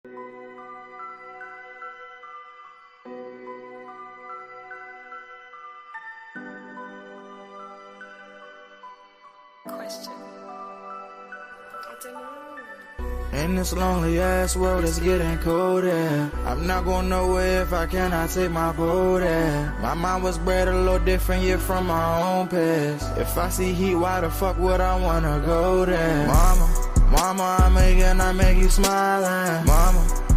Question. I don't know. In this lonely ass world, it's getting colder. I'm not going nowhere if I cannot take my boat there. My mind was bred a little different, yeah, from my own past. If I see heat, why the fuck would I wanna go there? Mama, I make you smile.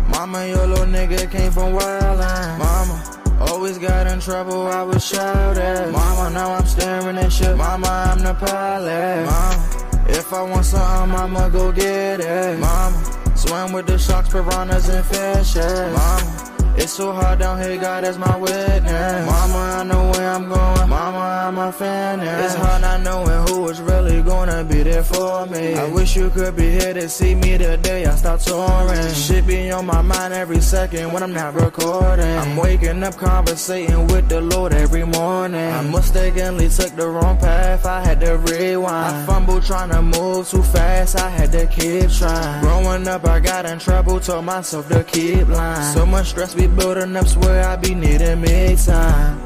Mama, your little nigga came from wildin'. Mama, always got in trouble, I was shouted. Mama, now I'm staring at shit. Mama, I'm the pilot. Mama, if I want something, I'ma go get it. Mama, swim with the sharks, piranhas, and fishes. Mama, it's so hard down here, God is my witness. Mama, I know where I'm going. Mama, I'm a fan. It's hard not knowing who is really gonna be there for me. I wish you could be here to see me the day I start touring. Shit be on my mind every second when I'm not recording. I'm waking up conversating with the Lord every morning. I mistakenly took the wrong path, I had to rewind. I fumbled trying to move too fast, I had to keep trying. Growing up, I got in trouble, told myself to keep lying. So much stress be building up, swear I be needing me time.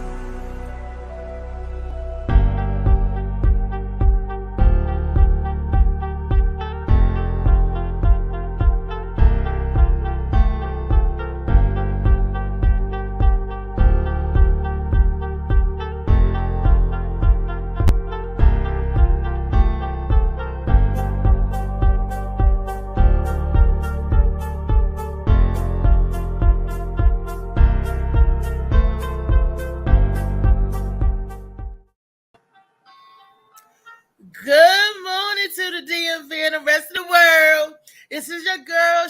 Good morning to the DMV and the rest of the world. This is your girl,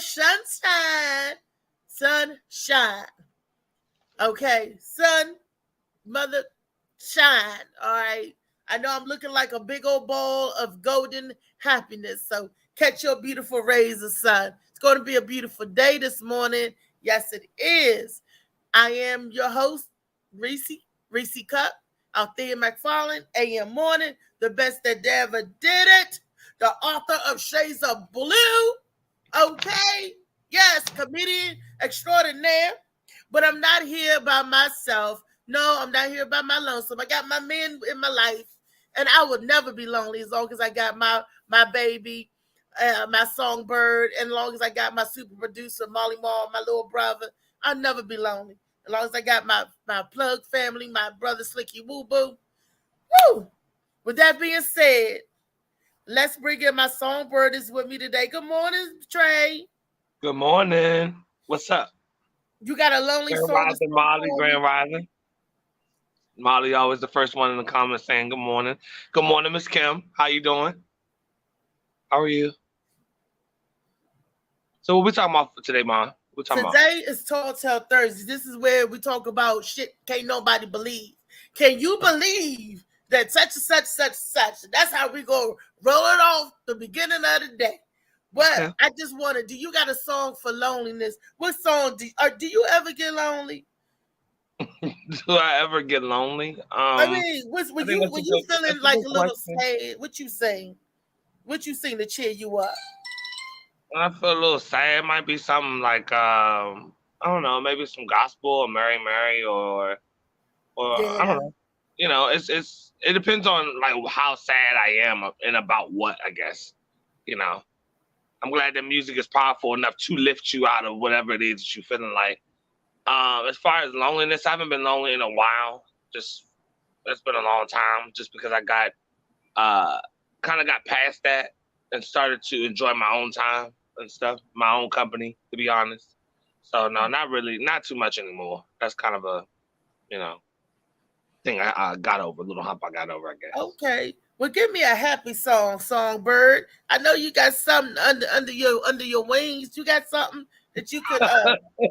Sunshine. Okay, sun, mother, shine. All right. I know I'm looking like a big old ball of golden happiness. So catch your beautiful rays of sun. It's going to be a beautiful day this morning. Yes, it is. I am your host, Reese Cup, out there in McFarland, AM Morning, the best that ever did it, the author of Shades of Blue, okay? Yes, comedian extraordinaire, but I'm not here by myself. No, I'm not here by my lonesome. I got my men in my life, and I would never be lonely as long as I got my baby, my songbird, and as long as I got my super producer, Molly Mall, my little brother. I'll never be lonely. As long as I got my plug family, my brother Slicky Woo Boo. Woo! With that being said, let's bring in my songbird is with me today. Good morning, Trey. Good morning. What's up? You got a lonely Grand song. Rising, Molly. Grand Rising. Molly always the first one in the comments saying good morning. Good morning, Miss Kim. How you doing? How are you? So what we talking about for today, Mom? Today is Tall Tale Thursday. This is where we talk about shit can't nobody believe. Can you believe that such and such? That's how we go roll it off the beginning of the day. But okay. I just wanted, do you got a song for loneliness? What song do you ever get lonely? Do I ever get lonely? I mean, when you feeling like a little sad, what you sing? What you sing to cheer you up? When I feel a little sad, it might be something like I don't know, maybe some gospel or Mary Mary or yeah. I don't know. You know, it depends on like how sad I am and about what, I guess. You know, I'm glad that music is powerful enough to lift you out of whatever it is that you're feeling like. As far as loneliness, I haven't been lonely in a while. Just it's been a long time. Just because I got kind of got past that and started to enjoy my own time and stuff, my own company, to be honest. So no, not too much anymore. That's kind of a, thing I got over, a little hump I got over, I guess. Okay. Well, give me a happy songbird. I know you got something under your wings. You got something that you could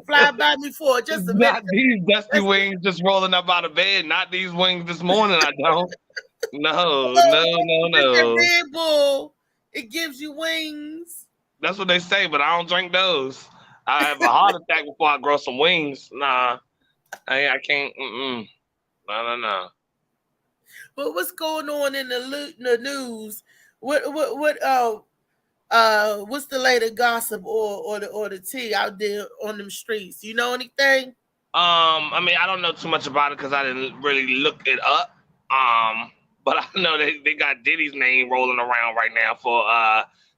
fly by me for just a minute. Not these dusty wings just rolling up out of bed. Not these wings this morning, I don't. No. That Red Bull, it gives you wings. That's what they say, but I don't drink those. I have a heart attack before I grow some wings. Nah, I can't. No. But what's going on in the news? What what's the latest gossip or the tea out there on them streets? You know anything? I mean, I don't know too much about it because I didn't really look it up. But I know they got Diddy's name rolling around right now for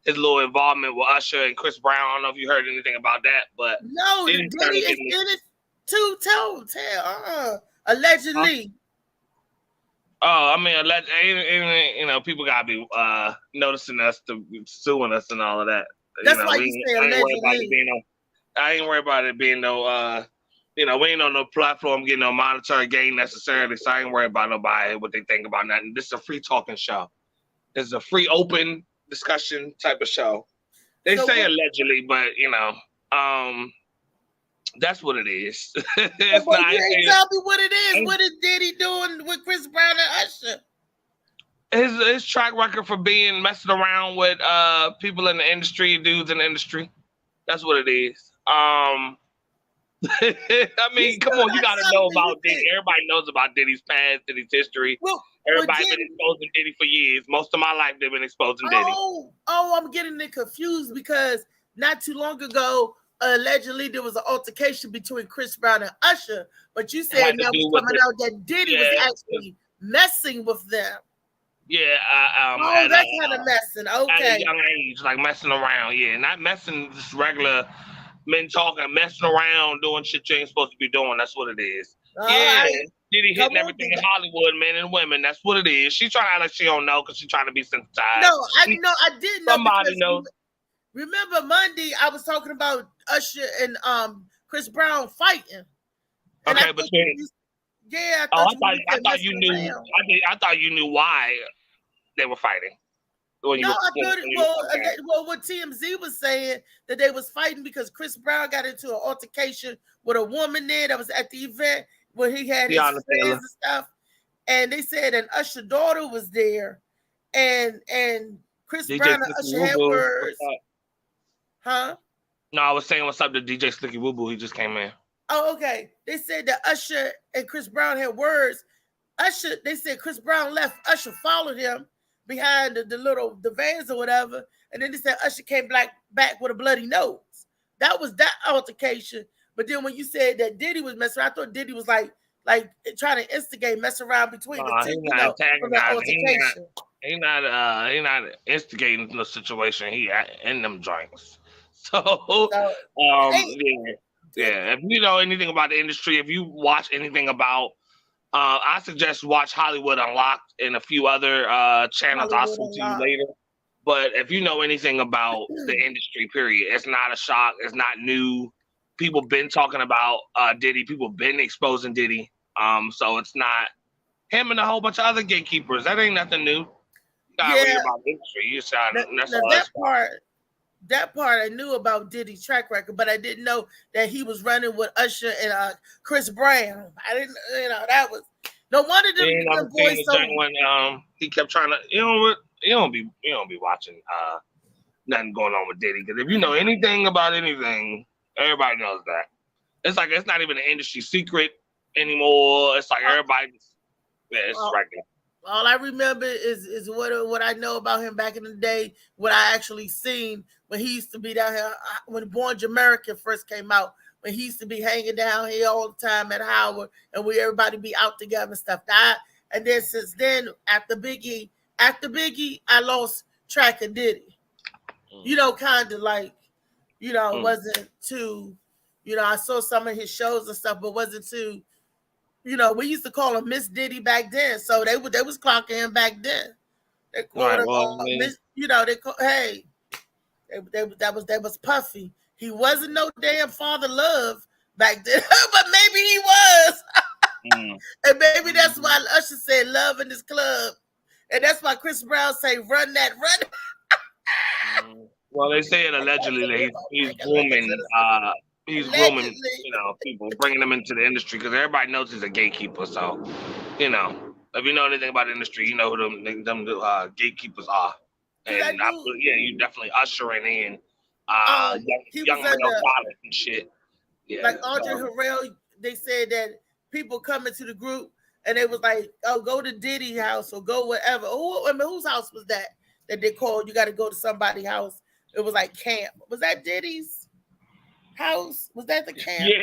his little involvement with Usher and Chris Brown. I don't know if you heard anything about that, but No, the Diddy is in it too. Allegedly. Oh, I mean, you know, people gotta be noticing us, suing us, and all of that. That's you know, why you say allegedly. I ain't worried about it being no. You know, we ain't on no platform getting no monetary gain necessarily, so I ain't worried about nobody what they think about nothing. This is a free talking show. This is a free, open discussion type of show. They say allegedly, but you know, that's what it is. It's not, you ain't tell me what it is. What is Diddy doing with Chris Brown and Usher? His track record for being messing around with people in the industry, dudes in the industry. That's what it is. I mean, come on, you gotta know about Diddy. Everybody knows about Diddy's past, Diddy's history. Everybody's been exposing Diddy for years. Most of my life, they've been exposing Diddy. I'm getting it confused because not too long ago, allegedly there was an altercation between Chris Brown and Usher, but you said now it's coming out that Diddy was actually messing with them. Yeah, that's kind of messing. Okay, at a young age, like messing around. Yeah, not messing, just regular men talking, messing around, doing shit you ain't supposed to be doing. That's what it is. Diddy hitting everything in Hollywood, men and women. That's what it is. She's trying to act like she don't know because she's trying to be sensitized. No, I didn't know. Somebody knows. Remember Monday, I was talking about Usher and Chris Brown fighting. And okay, but yeah, I thought you knew. I thought you knew why they were fighting. I thought what TMZ was saying that they was fighting because Chris Brown got into an altercation with a woman there that was at the event where he had his friends and stuff, and they said an Usher daughter was there, and Chris Brown and Usher had words. Huh? No, I was saying what's up to DJ Slicky Woo Boo. He just came in. Oh, okay. They said that Usher and Chris Brown had words. They said Chris Brown left. Usher followed him behind the vans or whatever, and then they said Usher came back with a bloody nose. That was that altercation. But then when you said that Diddy was messing around, I thought Diddy was like trying to instigate, mess around between the two. He's not instigating the situation. He in them joints. So yeah. If you know anything about the industry, if you watch anything about, I suggest watch Hollywood Unlocked and a few other channels. I'll send to you later. But if you know anything about the industry, period, it's not a shock. It's not new. People been talking about Diddy. People been exposing Diddy. So it's not him and a whole bunch of other gatekeepers. That ain't nothing new. About the industry. That part I knew about Diddy's track record, but I didn't know that he was running with Usher and Chris Brown. I didn't, that was no wonder them boys. When he kept trying to, you don't be watching nothing going on with Diddy, because if you know anything about anything, everybody knows that. It's like it's not even an industry secret anymore. It's like everybody's it's right there. All I remember is what I know about him back in the day, what I actually seen when he used to be down here, when Born Jamaican first came out, when he used to be hanging down here all the time at Howard, and everybody be out together and stuff. And then since then, after Biggie, I lost track of Diddy. Kind of like, wasn't too, I saw some of his shows and stuff, but wasn't too. We used to call him Miss Diddy back then, so they was clocking him back then. They called him Miss. They call, hey, that was Puffy. He wasn't no damn Father Love back then, but maybe he was, and maybe that's why Usher said "Love in this club," and that's why Chris Brown say "Run that, run." Well, they say it allegedly that he's grooming. He's grooming, people, bringing them into the industry because everybody knows he's a gatekeeper. So, if you know anything about the industry, you know who them gatekeepers are. And you definitely ushering in young male talent and shit. Yeah, like Andre Harrell, they said that people come into the group and they was like, "Oh, go to Diddy's house or go wherever." Whose house was that they called? You got to go to somebody's house It was like camp. Was that Diddy's house? Was that the camp? Yeah,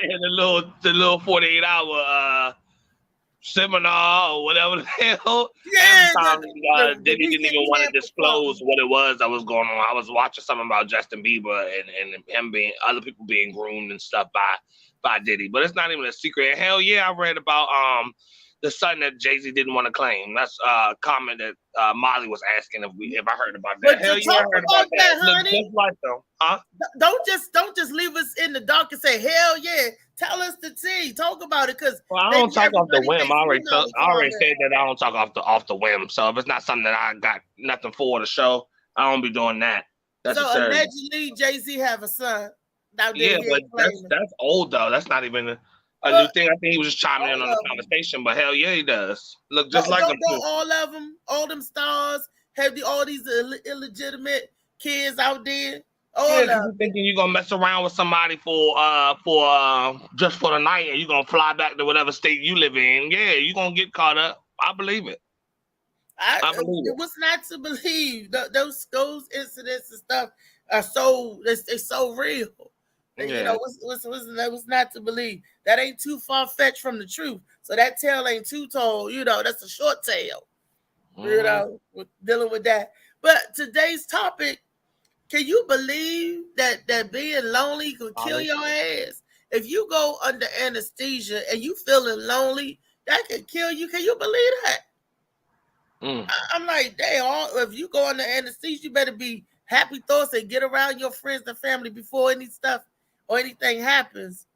the little 48-hour seminar or whatever the hell. Yeah, Half the time, Diddy didn't weekend even want to camp or disclose something. what it was that was going on. I was watching something about Justin Bieber and him being other people being groomed and stuff by Diddy, but it's not even a secret. And hell yeah, I read about the son that Jay-Z didn't want to claim. That's a comment that Molly was asking if I heard about that. But Hell to yeah, I talk heard about about that. that, Look honey, just like them, huh? don't just leave us in the dark and say hell yeah. Tell us the tea. Talk about it, because Well, I don't talk off the whim. I already comment. said that I don't talk off the whim. So if it's not something that I got nothing for the show, I don't be doing that. So Necessarily. allegedly, Jay-Z have a son. Now Yeah, but that's old though. That's not even a new thing. I think he was just chiming in on the conversation. But hell yeah, he does. Look just like him too. All of them, all them stars have all these illegitimate kids out there. Yeah, because you're thinking you're gonna mess around with somebody for just for the night, and you're gonna fly back to whatever state you live in. Yeah, you're gonna get caught up. I believe it. I believe it. What's not to believe? Those incidents and stuff are so real. Yeah. You know, what's not to believe? That ain't too far fetched from the truth. So that tale ain't too told. You know, that's a short tale. You know, with dealing with that. But today's topic. Can you believe that being lonely could kill your ass? If you go under anesthesia and you feeling lonely, that could kill you. Can you believe that? I'm like, damn, if you go under anesthesia, you better be happy thoughts and get around your friends and family before any stuff or anything happens.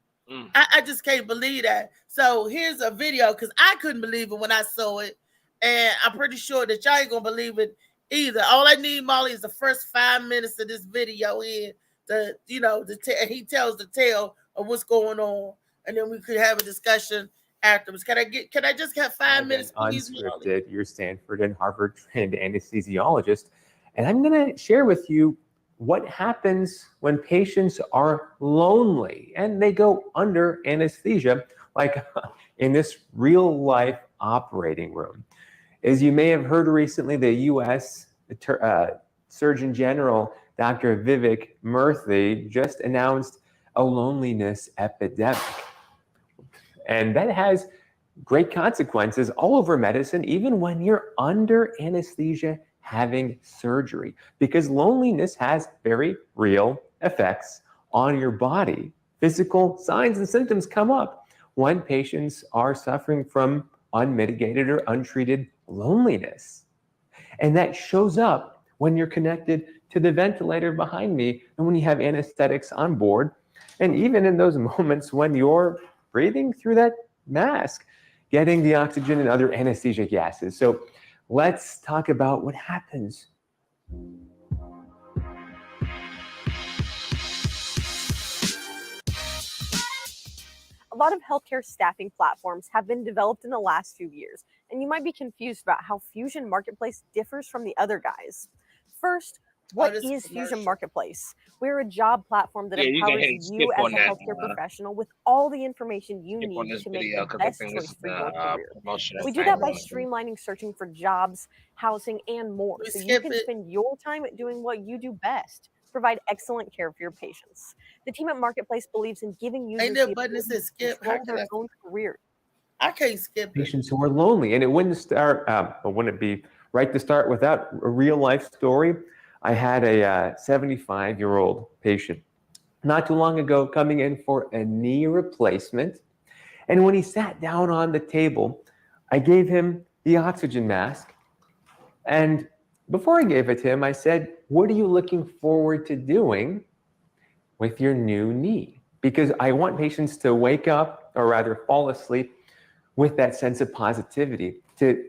I just can't believe that. So here's a video, because I couldn't believe it when I saw it. And I'm pretty sure that y'all ain't going to believe it either. All I need, Molly, is the first 5 minutes of this video in he tells the tale of what's going on, and then we could have a discussion afterwards. Can I just have 5 minutes, please, unscripted, Molly? You're Stanford and Harvard trained anesthesiologist, and I'm going to share with you what happens when patients are lonely and they go under anesthesia, like in this real life operating room. As you may have heard recently, the U.S. Surgeon General, Dr. Vivek Murthy, just announced a loneliness epidemic. And that has great consequences all over medicine, even when you're under anesthesia having surgery, because loneliness has very real effects on your body. Physical signs and symptoms come up when patients are suffering from unmitigated or untreated loneliness. And that shows up when you're connected to the ventilator behind me and when you have anesthetics on board, and even in those moments when you're breathing through that mask, getting the oxygen and other anesthesia gases. So let's talk about what happens. A lot of healthcare staffing platforms have been developed in the last few years, and you might be confused about how Fusion Marketplace differs from the other guys. First, what is Fusion Marketplace? We're a job platform that empowers you as a healthcare professional with all the information you need to make the best choice for your career. We do that by streamlining searching for jobs, housing, and more, so you can spend your time doing what you do best. Provide excellent care for your patients. The team at Marketplace believes in giving users the ability to control their own career. I can't skip it. Patients who are lonely, and it wouldn't start. Wouldn't it be right to start without a real life story? I had a 75-year-old patient not too long ago coming in for a knee replacement, and when he sat down on the table, I gave him the oxygen mask, and before I gave it to him, I said, "What are you looking forward to doing with your new knee?" Because I want patients to wake up, or rather fall asleep, with that sense of positivity, to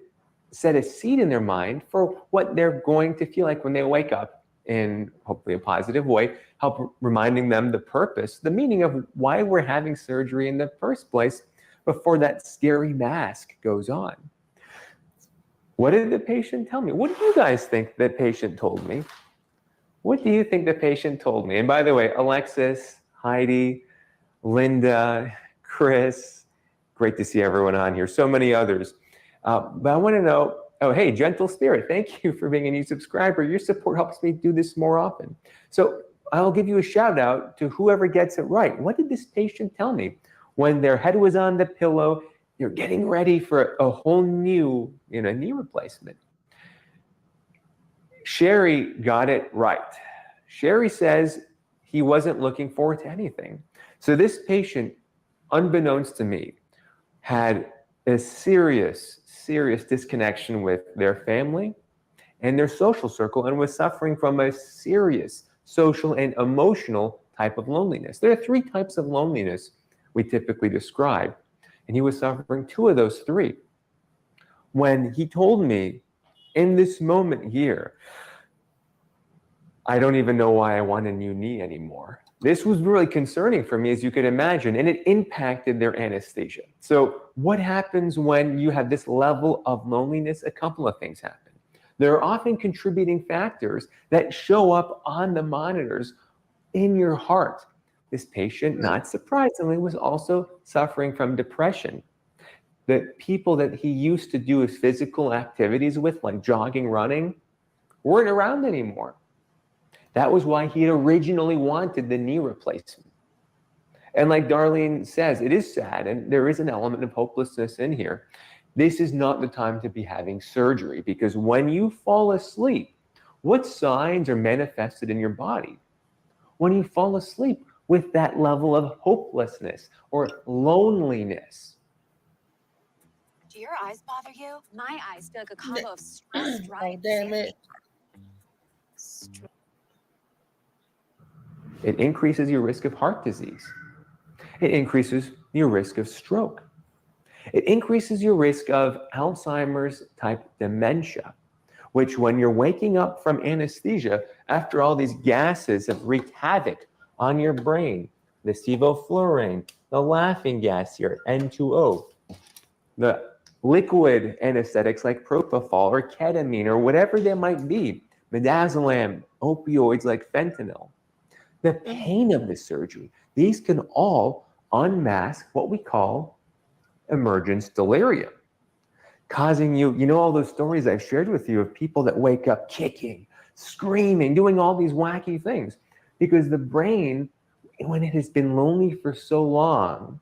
set a seed in their mind for what they're going to feel like when they wake up in hopefully a positive way, help reminding them the purpose, the meaning of why we're having surgery in the first place before that scary mask goes on. What did the patient tell me? What do you guys think the patient told me? What do you think the patient told me? And by the way, Alexis, Heidi, Linda, Chris, great to see everyone on here. So many others. But I want to know, Oh, hey, Gentle Spirit, thank you for being a new subscriber. Your support helps me do this more often. So I'll give you a shout out to whoever gets it right. What did this patient tell me? When their head was on the pillow, you're getting ready for a whole new knee replacement. Sherry got it right. Sherry says he wasn't looking forward to anything. So this patient, unbeknownst to me, had a serious disconnection with their family and their social circle and was suffering from a serious social and emotional type of loneliness. There are 3 types of loneliness we typically describe, and he was suffering 2 of those 3. When he told me in this moment here, I don't even know why I want a new knee anymore. This was really concerning for me, as you could imagine, and it impacted their anesthesia. So what happens when you have this level of loneliness? A couple of things happen. There are often contributing factors that show up on the monitors in your heart. This patient, not surprisingly, was also suffering from depression. The people that he used to do his physical activities with, like jogging, running, weren't around anymore. That was why he had originally wanted the knee replacement. And like Darlene says, it is sad, and there is an element of hopelessness in here. This is not the time to be having surgery, because when you fall asleep, what signs are manifested in your body? When you fall asleep with that level of hopelessness or loneliness. Do your eyes bother you? My eyes feel like a combo of stress, Oh, damn it. It increases your risk of heart disease. It increases your risk of stroke. It increases your risk of Alzheimer's type dementia, which when you're waking up from anesthesia, after all these gases have wreaked havoc on your brain, the sevoflurane, the laughing gas here, N2O, the liquid anesthetics like propofol or ketamine or whatever they might be, midazolam, opioids like fentanyl, the pain of the surgery, these can all unmask what we call emergence delirium, causing you all those stories I've shared with you of people that wake up kicking, screaming, doing all these wacky things, because the brain, when it has been lonely for so long,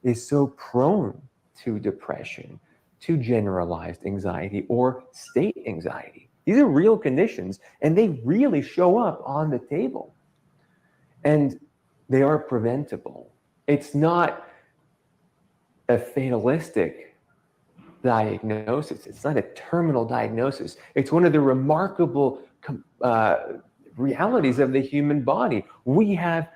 is so prone to depression, to generalized anxiety or state anxiety. These are real conditions, and they really show up on the table. And they are preventable. It's not a fatalistic diagnosis. It's not a terminal diagnosis. It's one of the remarkable realities of the human body. We have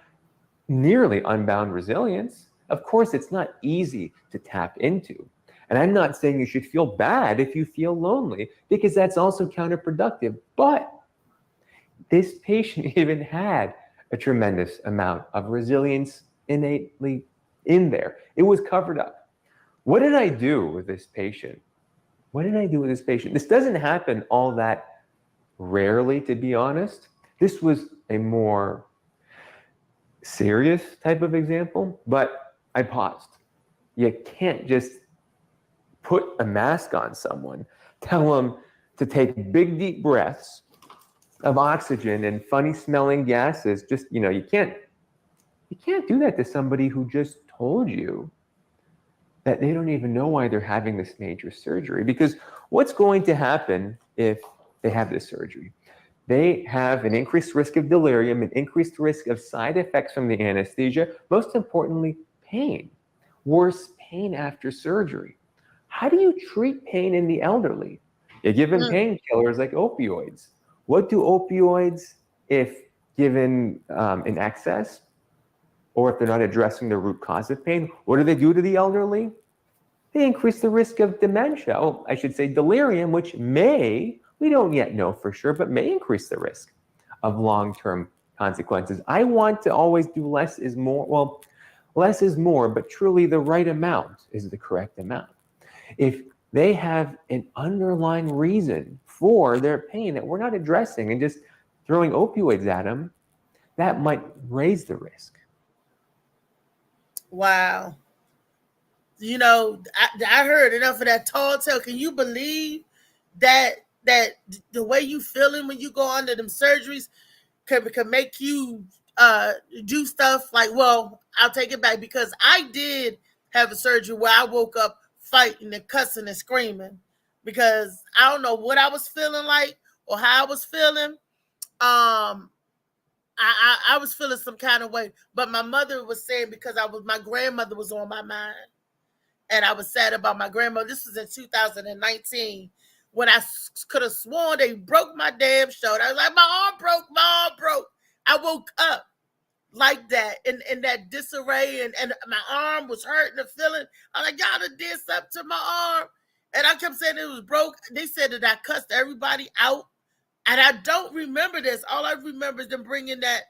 nearly unbound resilience. Of course, it's not easy to tap into. And I'm not saying you should feel bad if you feel lonely, because that's also counterproductive. But this patient even had a tremendous amount of resilience innately in there. It was covered up. What did I do with this patient? This doesn't happen all that rarely, to be honest. This was a more serious type of example, but I paused. You can't just put a mask on someone, tell them to take big, deep breaths of oxygen and funny smelling gases. Just, you can't do that to somebody who just told you that they don't even know why they're having this major surgery. Because what's going to happen if they have this surgery? They have an increased risk of delirium, an increased risk of side effects from the anesthesia, most importantly, pain, worse pain after surgery. How do you treat pain in the elderly? You give them painkillers like opioids. What do opioids, if given in excess, or if they're not addressing the root cause of pain, what do they do to the elderly? They increase the risk of dementia. Oh, I should say delirium, which we don't yet know for sure, but may increase the risk of long-term consequences. I want to always do less is more. Well, less is more, but truly the right amount is the correct amount. If they have an underlying reason for their pain that we're not addressing and just throwing opioids at them, that might raise the risk. Wow. I heard enough of that tall tale. Can you believe that the way you feeling when you go under them surgeries can make you do stuff like, well, I'll take it back, because I did have a surgery where I woke up fighting and cussing and screaming because I don't know what I was feeling like or how I was feeling. I was feeling some kind of way, but my mother was saying because my grandmother was on my mind, and I was sad about my grandmother. This was in 2019 when I could have sworn they broke my damn shoulder. I was like, my arm broke. I woke up like that in that disarray, and my arm was hurting and feeling. I was like, y'all done did something to my arm. And I kept saying it was broke. They said that I cussed everybody out. And I don't remember this. All I remember is them bringing the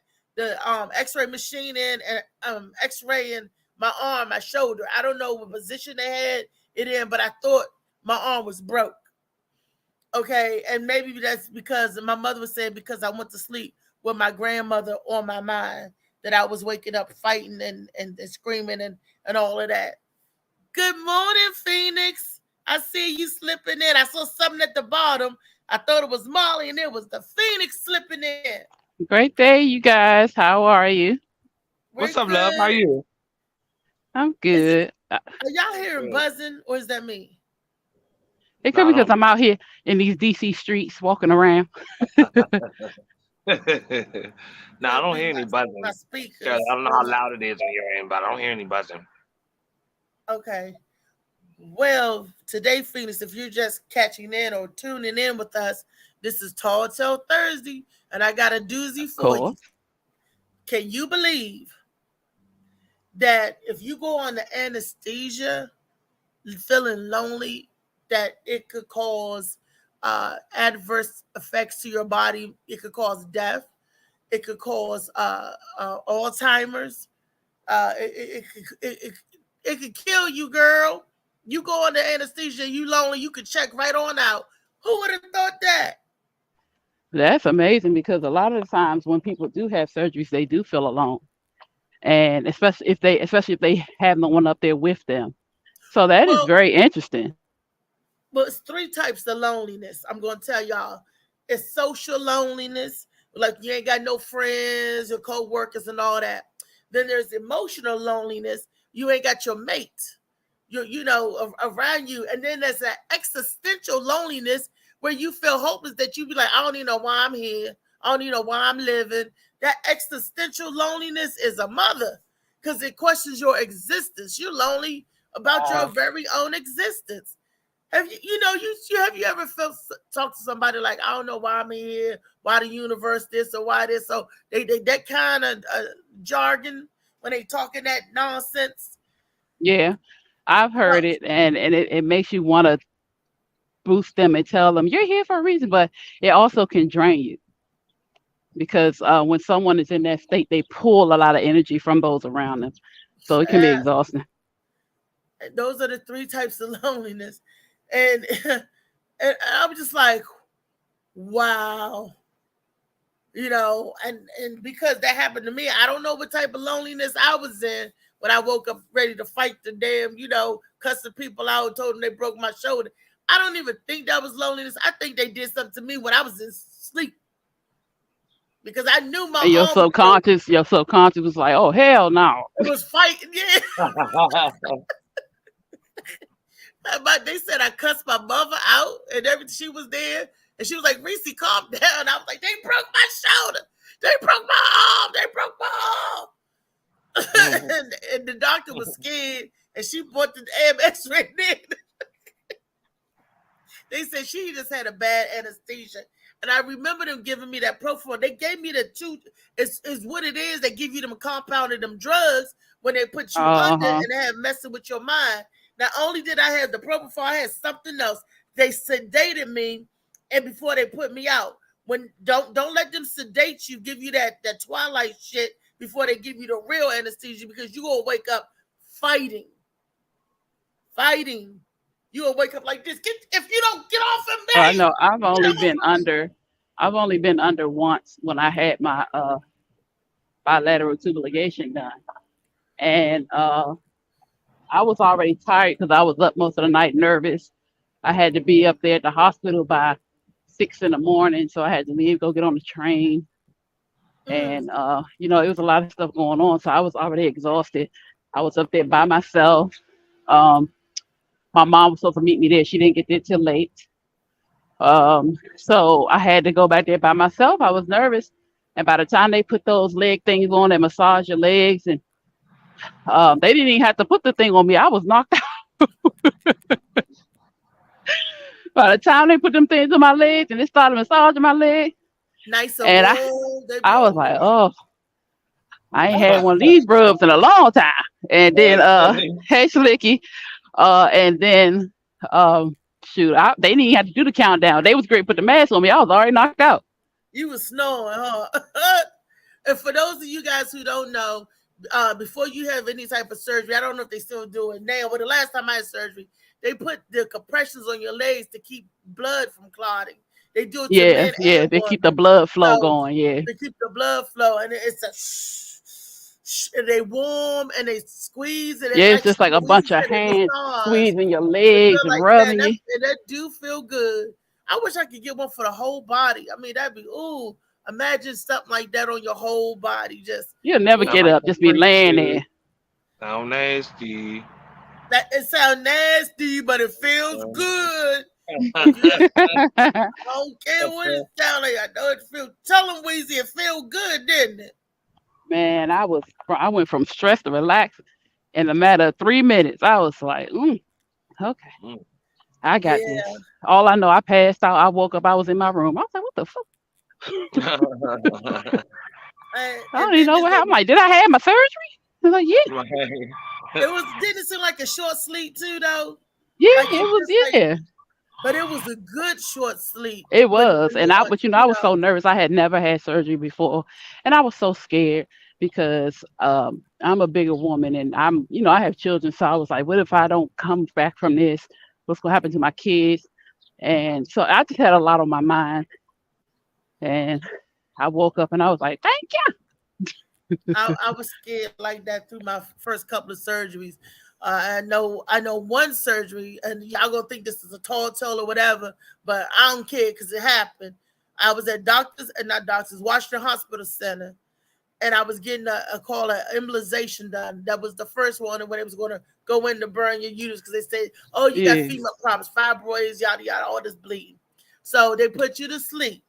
X-ray machine in and X-raying my arm, my shoulder. I don't know what position they had it in, but I thought my arm was broke. Okay, and maybe that's because my mother was saying because I went to sleep with my grandmother on my mind, that I was waking up fighting and screaming and all of that. Good morning, Phoenix. I see you slipping in. I saw something at the bottom. I thought it was Molly, and it was the Phoenix slipping in. Great day, you guys. How are you? What's up, love? How are you? I'm good. Are y'all hearing buzzing, or is that me? It could be because I'm out here in these DC streets walking around. No, I don't hear any buzzing. My speakers. I don't know how loud it is on your end, but I don't hear any buzzing. Okay. Well, today, Phoenix, if you're just catching in or tuning in with us, this is Tall Tale Thursday, and I got a doozy for you. Can you believe that if you go on the anesthesia, feeling lonely, that it could cause adverse effects to your body? It could cause death. It could cause Alzheimer's. It could kill you, girl. You go under anesthesia, you lonely, you could check right on out. Who would have thought that? That's amazing, because a lot of the times when people do have surgeries, they do feel alone. And especially if they have no one up there with them. So that is very interesting. Well, it's three types of loneliness. I'm going to tell y'all. It's social loneliness, like you ain't got no friends or co-workers and all that. Then there's emotional loneliness. You ain't got your mate, you know, around you. And then there's that existential loneliness where you feel hopeless, that you be like, I don't even know why I'm here. I don't even know why I'm living. That existential loneliness is a mother, because it questions your existence. You're lonely about your very own existence. Have you ever talk to somebody like, I don't know why I'm here, why the universe this or why this? So they that kind of jargon when they talking that nonsense. Yeah, I've heard it, and it makes you want to boost them and tell them you're here for a reason, but it also can drain you, because when someone is in that state, they pull a lot of energy from those around them, so it can be exhausting. Those are the three types of loneliness, and I'm just like, wow, you know, and because that happened to me, I don't know what type of loneliness I was in when I woke up ready to fight the damn, cussing people out and told them they broke my shoulder. I don't even think that was loneliness. I think they did something to me when I was in sleep, because I knew my your subconscious was like, oh hell no. It was fighting, yeah. But they said I cussed my mother out and everything. She was there and she was like, Reese, calm down. I was like, they broke my shoulder. They broke my arm. They broke my arm. and the doctor was scared, and she brought the X-ray in. They said she just had a bad anesthesia. And I remember them giving me that propofol. They gave me the two. It's what it is. They give you them compounded them drugs when they put you under and they have messing with your mind. Not only did I have the propofol, I had something else. They sedated me, and before they put me out, when don't let them sedate you, give you that twilight shit before they give you the real anesthesia, because you gonna wake up fighting. You will wake up like this. If you don't get off of me. I know. I've only been under once when I had my bilateral tubal ligation done, and I was already tired because I was up most of the night, nervous. I had to be up there at the hospital by 6 in the morning, so I had to leave, go get on the train. And you know, it was a lot of stuff going on, so I was already exhausted. I was up there by myself. Um, my mom was supposed to meet me there. She didn't get there till late. So I had to go back there by myself. I was nervous. And by the time they put those leg things on and massage your legs, and they didn't even have to put the thing on me. I was knocked out. By the time they put them things on my legs and they started massaging my leg, Nice and and warm. I was like, oh, I ain't had one of these rubs in a long time. And then hey Slicky, and then shoot, they didn't even have to do the countdown. They was great, put the mask on me. I was already knocked out. You was snoring, huh? And for those of you guys who don't know, before you have any type of surgery, I don't know if they still do it now, but the last time I had surgery, they put the compressions on your legs to keep blood from clotting. They do it to men and They women. keep the blood flow going. Yeah, they keep the blood flow, and it's a shh, and they warm and they squeeze, and it's just like a bunch of hands squeezing your legs and like rubbing you. And that do feel good. I wish I could get one for the whole body. I mean, that'd be imagine something like that on your whole body. Just you'll never get up, just be laying there. Sound nasty. It sounds nasty, but it feels good. I don't care what it sounds like. I know it feels. Tell them, Weezy, it feel good, didn't it? Man, I went from stress to relax in a matter of 3 minutes. I was like, okay, I got this. All I know, I passed out. I woke up. I was in my room. I was like, what the fuck? I don't even know what happened. I'm like, did I have my surgery? I was like, yeah. Didn't it seem like a short sleep too, though? Yeah, like, it was. Yeah. But it was a good short sleep. It was. And I was so nervous. I had never had surgery before. And I was so scared because I'm a bigger woman and I have children. So I was like, what if I don't come back from this? What's going to happen to my kids? And so I just had a lot on my mind. And I woke up and I was like, thank you. I was scared like that through my first couple of surgeries. I know one surgery, and y'all gonna think this is a tall tale or whatever, but I don't care because it happened. I was at Washington Hospital Center, and I was getting a call, an embolization done. That was the first one, and when it was going to go in to burn your uterus because they said, oh, you got female problems, fibroids, yada yada, all this bleeding. So they put you to sleep.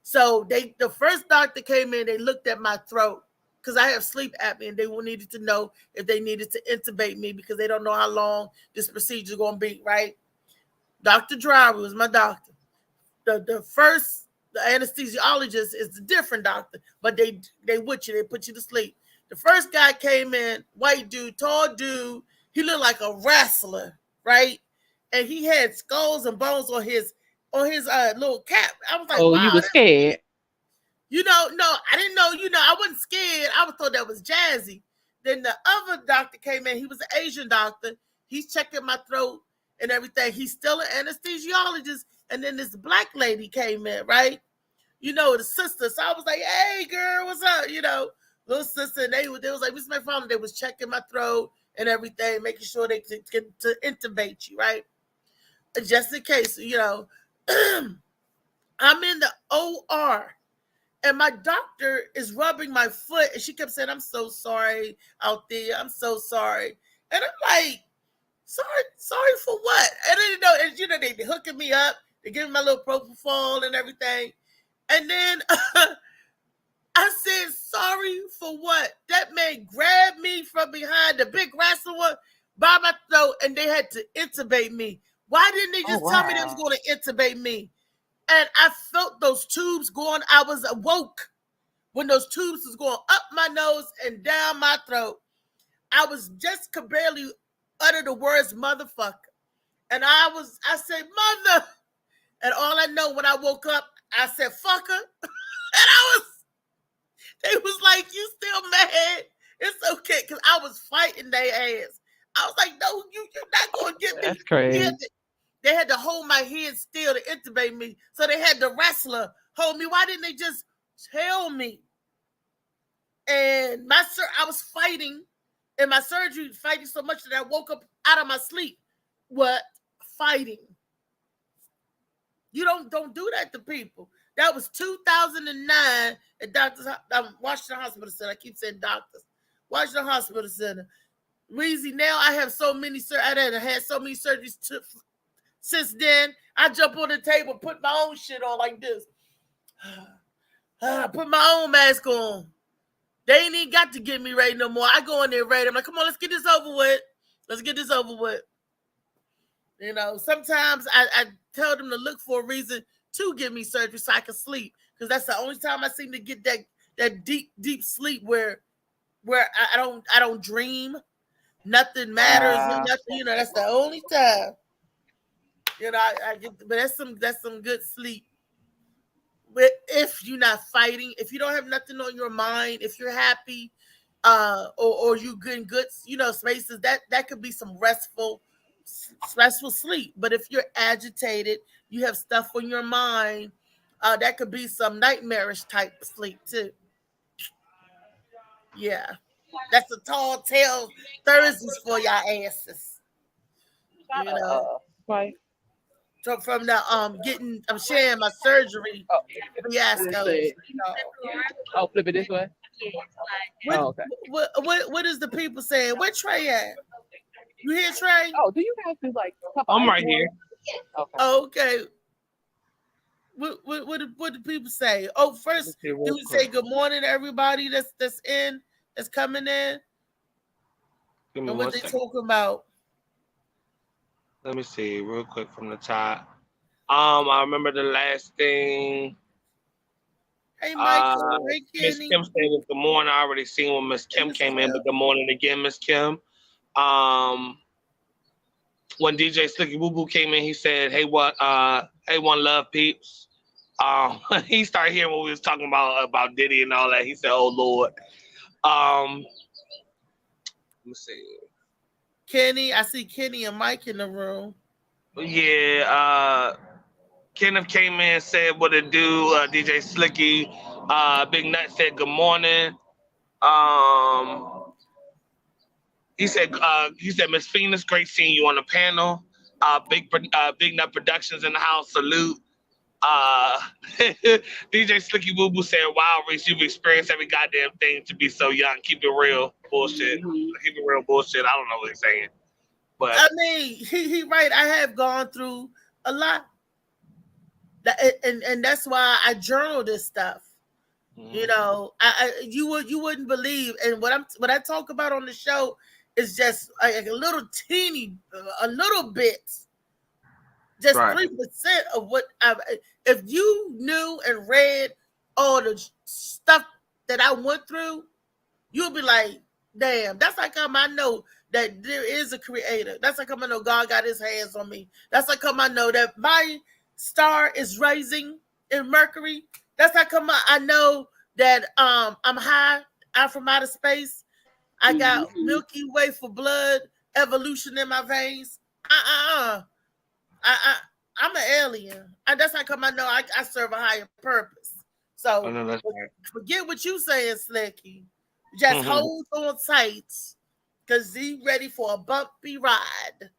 So the first doctor came in, they looked at my throat, because I have sleep apnea, and they needed to know if they needed to intubate me because they don't know how long this procedure is going to be, right? Dr. Driver was my doctor. The anesthesiologist is a different doctor, but they with you, they put you to sleep. The first guy came in, white dude, tall dude. He looked like a wrestler, right? And he had skulls and bones on his little cap. I was like, oh, wow, you were scared. No, I didn't know, I wasn't scared. I thought that was jazzy. Then the other doctor came in. He was an Asian doctor. He's checking my throat and everything. He's still an anesthesiologist. And then this black lady came in, right? The sister. So I was like, hey, girl, what's up? Little sister. And they was like, Miss McFarland, they was checking my throat and everything, making sure they could to intubate you, right? Just in case, I'm in the OR. And my doctor is rubbing my foot, and she kept saying, I'm so sorry out there. I'm so sorry. And I'm like, sorry for what? And then, they hooking me up. They giving my little propofol and everything. And then I said, sorry for what? That man grabbed me from behind the big wrestler one by my throat, and they had to intubate me. Why didn't they just tell me they was going to intubate me? And I felt those tubes going. I was awoke when those tubes was going up my nose and down my throat. I was just could barely utter the words motherfucker. And I said, mother. And all I know when I woke up, I said, fucker. And they was like, you still mad? It's okay. Because I was fighting their ass. I was like, no, you're not going to get me. That's crazy. They had to hold my head still to intubate me. So they had the wrestler hold me. Why didn't they just tell me? And I was fighting in my surgery, fighting so much that I woke up out of my sleep. What? Fighting. You don't do that to people. That was 2009 at Washington Hospital Center. I keep saying doctors. Washington Hospital Center. REESE, now I have so many I had so many surgeries since then. I jump on the table, put my own shit on like this. Put my own mask on. They ain't even got to get me ready no more. I go in there ready. I'm like, come on, let's get this over with. Let's get this over with. You know, sometimes I tell them to look for a reason to give me surgery so I can sleep. Because that's the only time I seem to get that deep sleep where I don't dream. Nothing matters. Nothing, you know, that's the only time. You know, I get, but that's some good sleep. But if you're not fighting, if you don't have nothing on your mind, if you're happy, or you in good, you know, spaces, that could be some restful sleep. But if you're agitated, you have stuff on your mind, that could be some nightmarish type sleep too. Yeah, that's a tall tale Thursdays for y'all asses. You know. Right. So from the I'm sharing my surgery fiasco. Oh, flip it this way. Okay. What is the people saying? Where Trey at? You hear Trey? Oh, do you guys do like? I'm right here. Okay. What do people say? Oh, first, do we say good morning to everybody that's coming in? Give me and what one they second. talking about? Let me see real quick from the top. I remember the last thing. Hey, Michael. Hey, Miss Kenny. Kim said good morning. I already seen when Miss Kim came in, but good morning again, Miss Kim. When DJ Slicky Boo Boo came in, he said, "Hey, what? Hey, one love, peeps." He started hearing what we was talking about Diddy and all that. He said, "Oh Lord." Let me see. Kenny, I see Kenny and Mike in the room. Yeah, Kenneth came in and said what it do. DJ Slicky, Big Nut said good morning. He said Miss Phoenix, great seeing you on the panel. Big Nut Productions in the house, salute. DJ Slicky Boo Boo said, "Wow, Reese, you've experienced every goddamn thing to be so young. Keep it real, bullshit. Keep it real, bullshit." I don't know what he's saying, but I mean, he right. I have gone through a lot, and that's why I journal this stuff. You know, you wouldn't believe, and what I talk about on the show is just like a little bit, just 3% of what if you knew and read all the stuff that I went through, you'll be like, damn, that's how come I know that there is a creator. That's how come I know God got his hands on me. That's how come I know that my star is rising in Mercury. That's how come I know that I'm I'm from outer space. I got Milky Way for blood evolution in my veins. I'm an alien. That's how come I know I serve a higher purpose. So forget what you saying, Slicky. Just hold on tight, because he ready for a bumpy ride.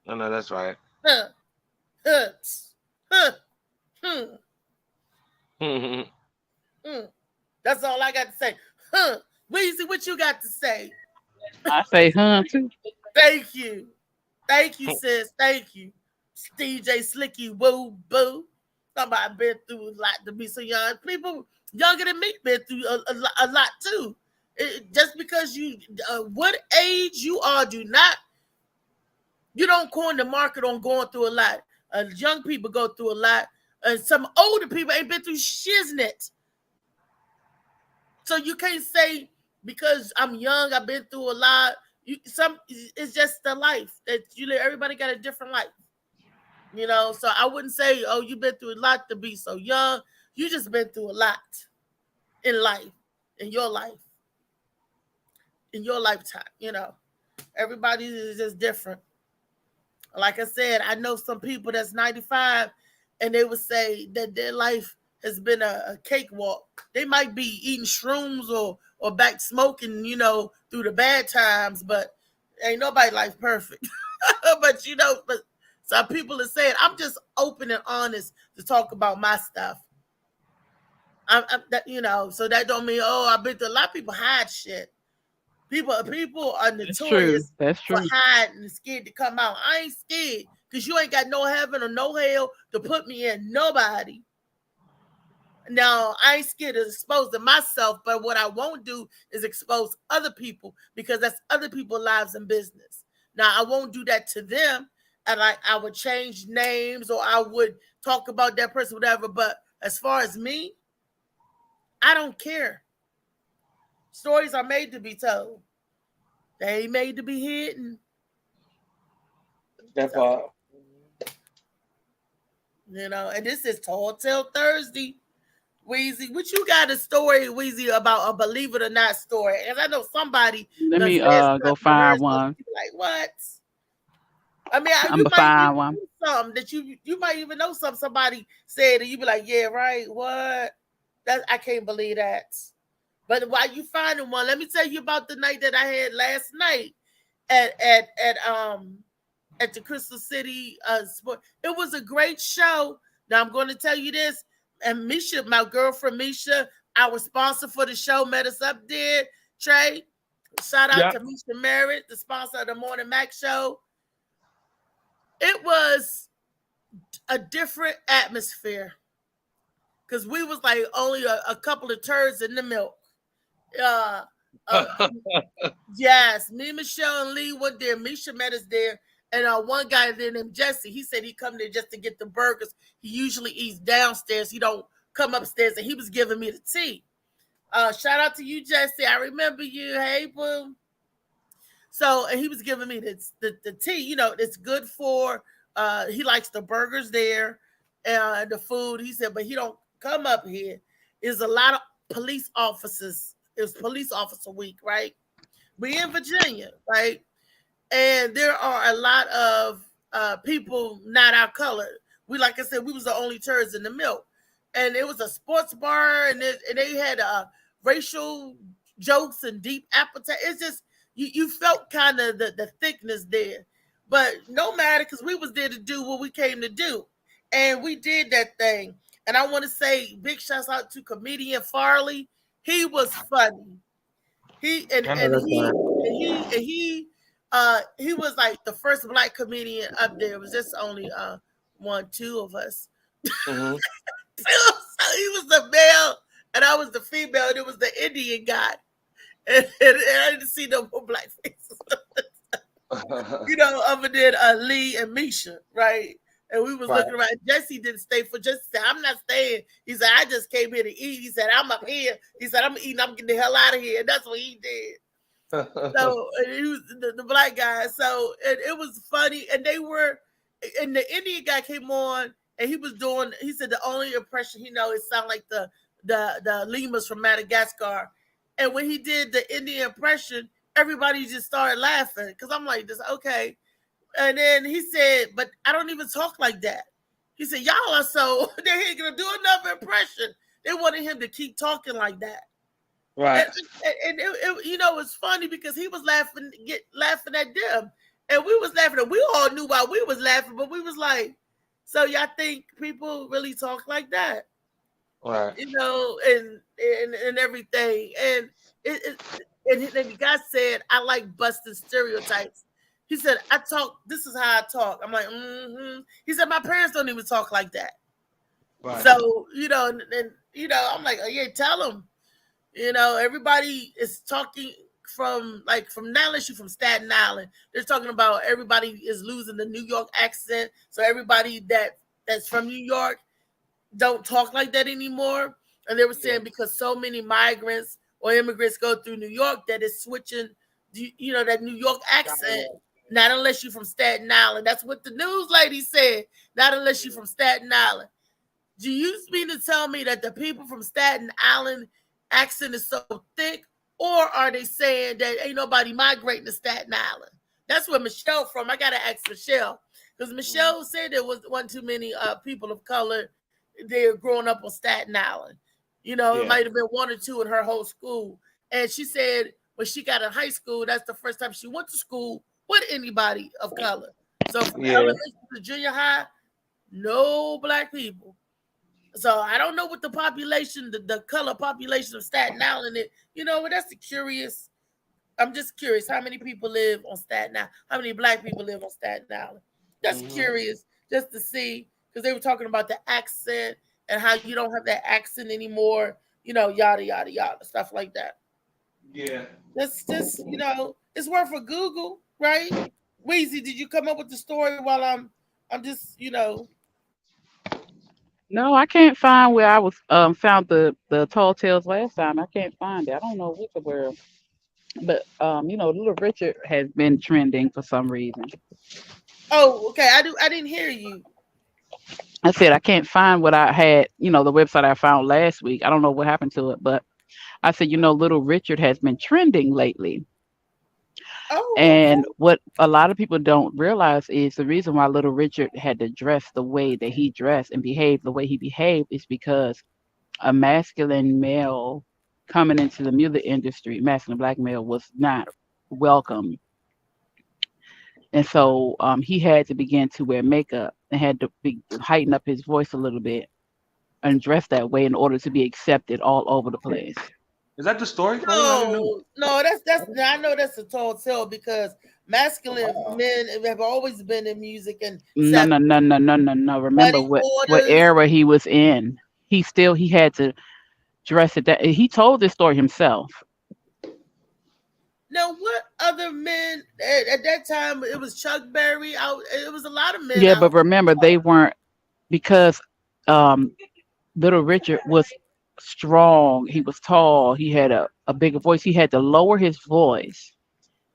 No, that's right. That's all I got to say. Weezy, what you got to say? I say too. Thank you, sis. Thank you, DJ Slicky Woo Boo. Somebody been through a lot to be so young. People younger than me been through a lot too. Just because you what age you are, you don't coin the market on going through a lot. Young people go through a lot, and some older people ain't been through shiznit. So you can't say because I'm young, I've been through a lot. It's just the life that you live. Everybody got a different life, you know. So I wouldn't say, "Oh, you've been through a lot to be so young." You just been through a lot in life, in your lifetime. You know, everybody is just different. Like I said, I know some people that's 95, and they would say that their life has been a cakewalk. They might be eating shrooms or back smoking, you know, through the bad times, but ain't nobody life perfect. But So people are saying I'm just open and honest to talk about my stuff. I'm that, you know, so that don't mean, oh, I bet a lot of people hide shit. People are That's true. notorious That's for true. hiding and scared to come out. I ain't scared because you ain't got no heaven or no hell to put me in. Nobody. Now, I ain't scared of exposing myself, but what I won't do is expose other people because that's other people's lives and business. Now, I won't do that to them, and I would change names or I would talk about that person, whatever. But as far as me, I don't care. Stories are made to be told. They ain't made to be hidden. That part. You know, and this is Tall Tale Thursday. Weezy, what you got a story, Weezy, about a believe it or not story? And I know somebody Let done me said go something, heard find something, one. like, what? I mean, I'm you gonna might find even one. know something that you might even know something somebody said, and you be like, yeah, right, what? That I can't believe that. But while you finding one, let me tell you about the night that I had last night at the Crystal City sport. It was a great show. Now I'm going to tell you this, and Misha, my girlfriend Misha, our sponsor for the show, met us up there. Trey, shout out to Misha Merritt, the sponsor of the Morning Mac show. It was a different atmosphere because we was like only a couple of turds in the milk. Uh, yes, me, Michelle, and Lee went there. Misha met us there. And one guy there named Jesse, he said he come there just to get the burgers. He usually eats downstairs. He don't come upstairs. And he was giving me the tea. Shout out to you, Jesse. I remember you. Hey, boom. So, and he was giving me the tea. You know, it's good for, he likes the burgers there and the food. He said, but he don't come up here. There's a lot of police officers. It was police officer week, right? We in Virginia, right? And there are a lot of people not our color. We, like I said, we was the only turds in the milk, and it was a sports bar, and they had racial jokes and deep appetite. It's just you felt kind of the thickness there, but no matter because we was there to do what we came to do, and we did that thing. And I want to say big shouts out to comedian Farley. He was funny. He was like the first black comedian up there. It was just only two of us. Mm-hmm. So he was the male and I was the female, and it was the Indian guy. And I didn't see no more black faces. You know, other than Lee and Misha, right? And we was looking around. Jesse didn't stay for Jesse said, I'm not staying. He said, I just came here to eat. He said, I'm up here. He said, I'm eating, I'm getting the hell out of here. And that's what he did. So he was the black guy. So it was funny. And the Indian guy came on and he was doing, he said the only impression he know, it sounded like the lemurs from Madagascar. And when he did the Indian impression, everybody just started laughing. Because I'm like, this okay. And then he said, but I don't even talk like that. He said, y'all are so, they're going to do another impression. They wanted him to keep talking like that. Right. And it, you know, it's funny because he was laughing at them. And we was laughing. And we all knew why we was laughing, but we was like, so y'all think people really talk like that? Right. You know, and everything. And and the guy said, I like busting stereotypes. He said, this is how I talk. I'm like, mm-hmm. He said, my parents don't even talk like that. Right. So, you know, and you know, I'm like, oh, yeah, tell them. You know, everybody is talking from not unless you're from Staten Island. They're talking about everybody is losing the New York accent. So everybody that's from New York don't talk like that anymore. And they were saying because so many migrants or immigrants go through New York that it's switching, you know, that New York accent. Not unless you're from Staten Island. That's what the news lady said. Not unless you're from Staten Island. Do you mean to tell me that the people from Staten Island accent is so thick? Or are they saying that ain't nobody migrating to Staten Island? That's where Michelle from. I got to ask Michelle. Because Michelle said there wasn't too many people of color there growing up on Staten Island. You know, it might have been one or two in her whole school. And she said when she got in high school, that's the first time she went to school with anybody of color. So from Yeah. elementary to junior high, no black people. So I don't know what the population, the color population of Staten Island is. You know, but that's the curious. I'm just curious how many people live on Staten Island. How many black people live on Staten Island? That's curious just to see because they were talking about the accent and how you don't have that accent anymore. You know, yada yada yada, stuff like that. Yeah. That's just it's worth a Google, right? Weezy, did you come up with the story while I'm just No, I can't find where I was found the tall tales last time. I can't find it. I don't know which where, but Little Richard has been trending for some reason. Oh, okay. I didn't hear you. I said I can't find what I had, the website I found last week. I don't know what happened to it, but I said, Little Richard has been trending lately. Oh, And what a lot of people don't realize is the reason why Little Richard had to dress the way that he dressed and behave the way he behaved is because a masculine male coming into the music industry, masculine black male, was not welcome. And so he had to begin to wear makeup and had to heighten up his voice a little bit and dress that way in order to be accepted all over the place. Is that the story for him? I didn't know. No, that's I know that's a tall tale because masculine men have always been in music and No. Remember what era he was in. He had to dress it that he told this story himself. Now, what other men at that time? It was Chuck Berry. It was a lot of men. Yeah, but remember they weren't because Little Richard was strong. He was tall. He had a bigger voice. He had to lower his voice.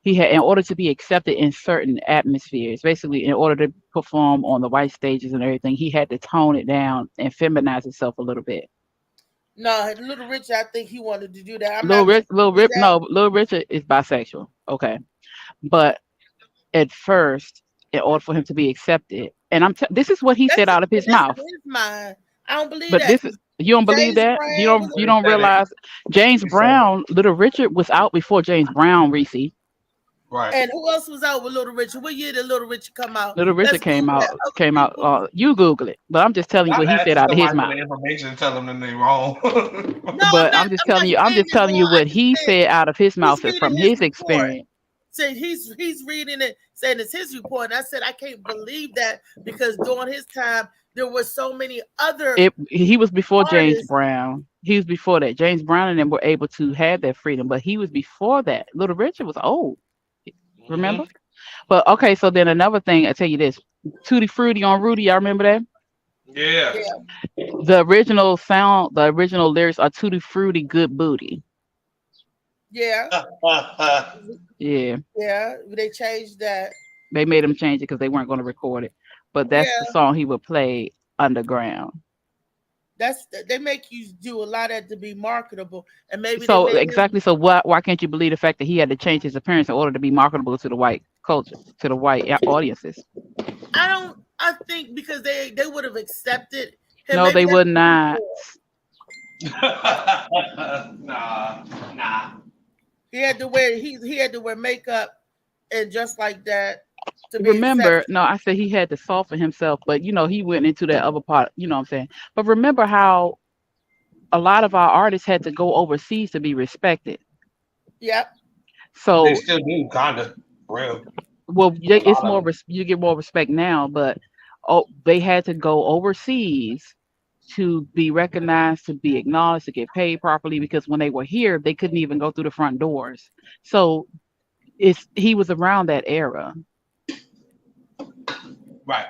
He had in order to be accepted in certain atmospheres. Basically, in order to perform on the white stages and everything, he had to tone it down and feminize himself a little bit. No, Little Richard, I think he wanted to do that. Little Richard is bisexual. Okay, but at first, in order for him to be accepted, and this is what he said out of his mouth. I don't believe but that. You don't believe that? You don't realize James Brown, Little Richard was out before James Brown, Reese. Right. And who else was out with Little Richard? What year did Little Richard come out? Little Richard came out. You Google it, but I'm just telling you what he said out of his mouth. Information and tell them that they're wrong. But I'm just telling you what he said out of his mouth from his experience. So he's reading it, saying it's his report. And I said I can't believe that because during his time there were so many other. He was before artists. James Brown. He was before that. James Brown and them were able to have that freedom, but he was before that. Little Richard was old. Remember? But okay, so then another thing, I tell you this. Tutti Frutti on Rudy, y'all remember that? Yeah. The original lyrics are Tutti Frutti, good booty. Yeah. Yeah. Yeah, they changed that. They made him change it because they weren't going to record it. But that's the song he would play underground. They make you do a lot of to be marketable, and maybe so exactly. So why can't you believe the fact that he had to change his appearance in order to be marketable to the white culture, to the white audiences? I think because they would have accepted him. No, they would not. Nah. He had to wear makeup and just like that. Remember, no, I said he had to soften himself, but he went into that other part, you know what I'm saying? But remember how a lot of our artists had to go overseas to be respected. Yep. So they still do kind of real. Well, it's more you get more respect now, but they had to go overseas to be recognized, to be acknowledged, to get paid properly because when they were here, they couldn't even go through the front doors. So he was around that era. Right.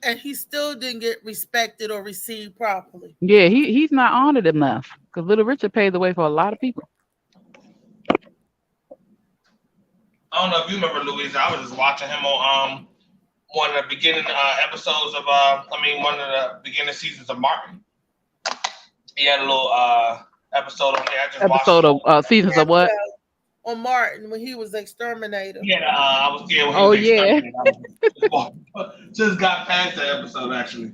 And he still didn't get respected or received properly. Yeah, he's not honored enough because Little Richard paved the way for a lot of people. I don't know if you remember, Louise. I was just watching him on one of the beginning episodes of one of the beginning seasons of Martin. He had a little episode on there. Seasons of what? On Martin when he was exterminator. Yeah, I was when he was exterminator. Just got past that episode actually.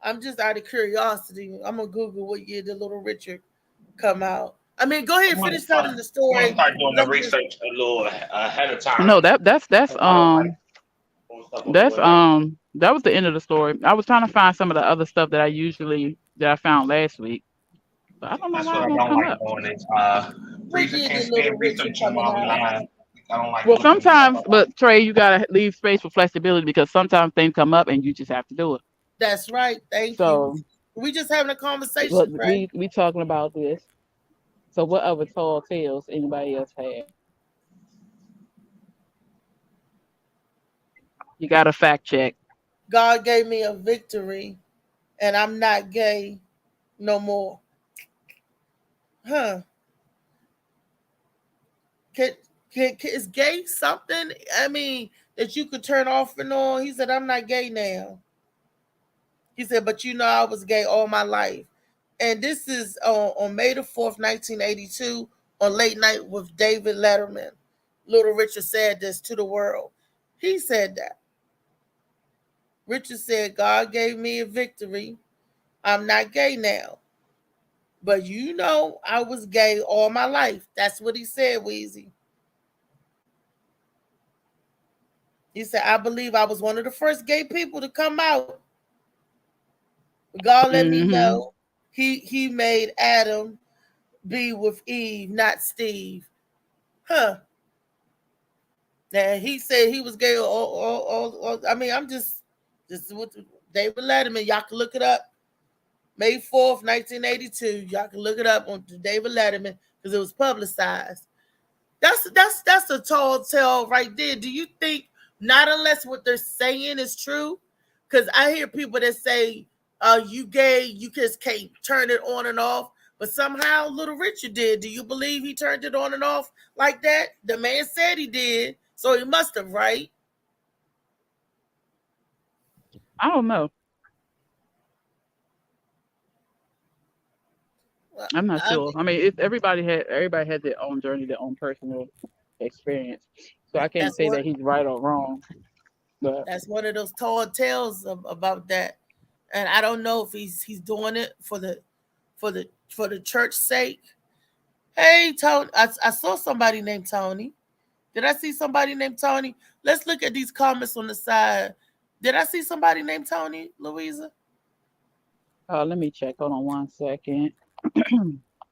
I'm just out of curiosity. I'm gonna Google what year did Little Richard come out. I mean, go ahead and finish telling the story. I'm start doing the research a little ahead of time. No, that's That's that was the end of the story. I was trying to find some of the other stuff that I found last week, but I don't know That's why what it I won't don't come like up. doing is What reason did can't the Little stand Richard researching coming while we out? live. I don't like Well, looking stuff sometimes, up. but Trey, you gotta leave space for flexibility because sometimes things come up and you just have to do it. That's right. Thank you. So, We just having a conversation, but right? we talking about this. So, what other tall tales anybody else had? You got to fact check. God gave me a victory, and I'm not gay no more. Huh? Can, is gay something? I mean, that you could turn off and on? He said, I'm not gay now. He said, but you know, I was gay all my life. And this is on May the 4th, 1982, on Late Night with David Letterman. Little Richard said this to the world. He said that. Richard said, God gave me a victory. I'm not gay now. But you know, I was gay all my life. That's what he said, Weezy. He said, I believe I was one of the first gay people to come out. God let me Mm-hmm. know he made Adam be with Eve, not Steve. Huh. And he said he was gay. I mean, I'm just with David Letterman. Y'all can look it up. May 4th, 1982. Y'all can look it up on David Letterman because it was publicized. That's a tall tale right there. Do you think not unless what they're saying is true? Because I hear people that say, you gay, you just can't turn it on and off. But somehow Little Richard did. Do you believe he turned it on and off like that? The man said he did, so he must have, right? I don't know. Well, I'm not I sure. mean, I mean, everybody had their own journey, their own personal experience. So I can't that's say what that he's right or wrong. But that's one of those tall tales about that. And I don't know if he's doing it for the church sake. Hey, Tony. I saw somebody named Tony. Did I see somebody named Tony? Let's look at these comments on the side. Did I see somebody named Tony, Louisa? let me check. Hold on 1 second.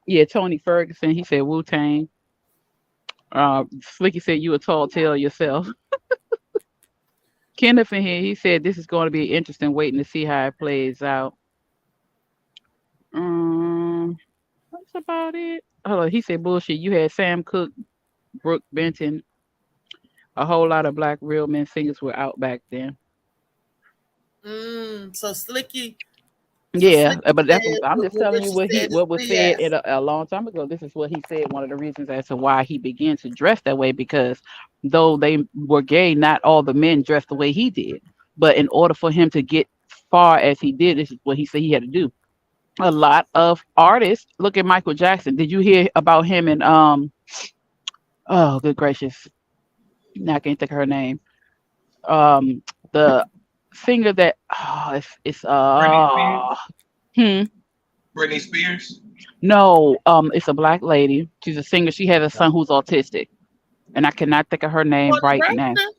Yeah, Tony Ferguson. He said Wu Tang. Slicky said you a tall tale yourself. Kenneth in here. He said this is going to be interesting. Waiting to see how it plays out. That's about it. Hold on. He said bullshit. You had Sam Cooke, Brooke Benton. A whole lot of black real men singers were out back then. So Slicky. So Yeah, Slicky but said I'm what just telling you Richard said is what was said BS. a long time ago. This is what he said. One of the reasons as to why he began to dress that way because though they were gay, not all the men dressed the way he did. But in order for him to get far as he did, this is what he said he had to do. A lot of artists look at Michael Jackson. Did you hear about him and Oh, good gracious! Now I can't think of her name. The singer that it's Britney Spears. hmm. Britney Spears. No, it's a black lady. She's a singer. She has a son who's autistic, and I cannot think of her name Tony right now. Braxton.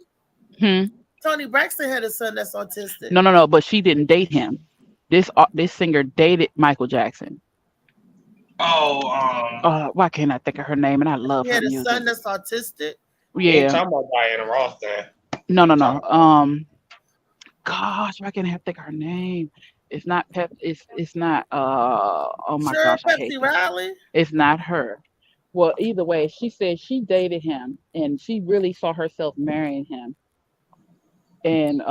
Hmm. Tony Braxton had a son that's autistic. No. But she didn't date him. This singer dated Michael Jackson. Oh, Why can't I think of her name? And I love He her had a music. son that's autistic. you ain't Yeah. talking about Diana Ross there. No. Talking about Gosh, why can't I think of her name? It's not Pep. It's not. Oh my Sure, gosh, I hate Pepsi this. Riley. It's not her. Well, either way, she said she dated him, and she really saw herself marrying him. And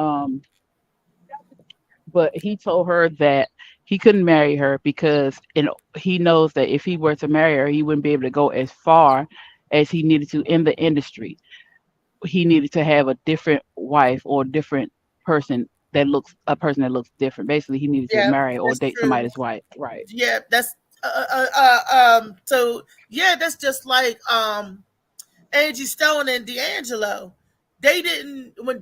but he told her that he couldn't marry her because he knows that if he were to marry her, he wouldn't be able to go as far as he needed to in the industry. He needed to have a different wife or different person a person that looks different. Basically, he needed to Yeah, marry or that's date true. somebody's wife. Right. Yeah, that's so yeah, that's just like Angie Stone and D'Angelo. They didn't when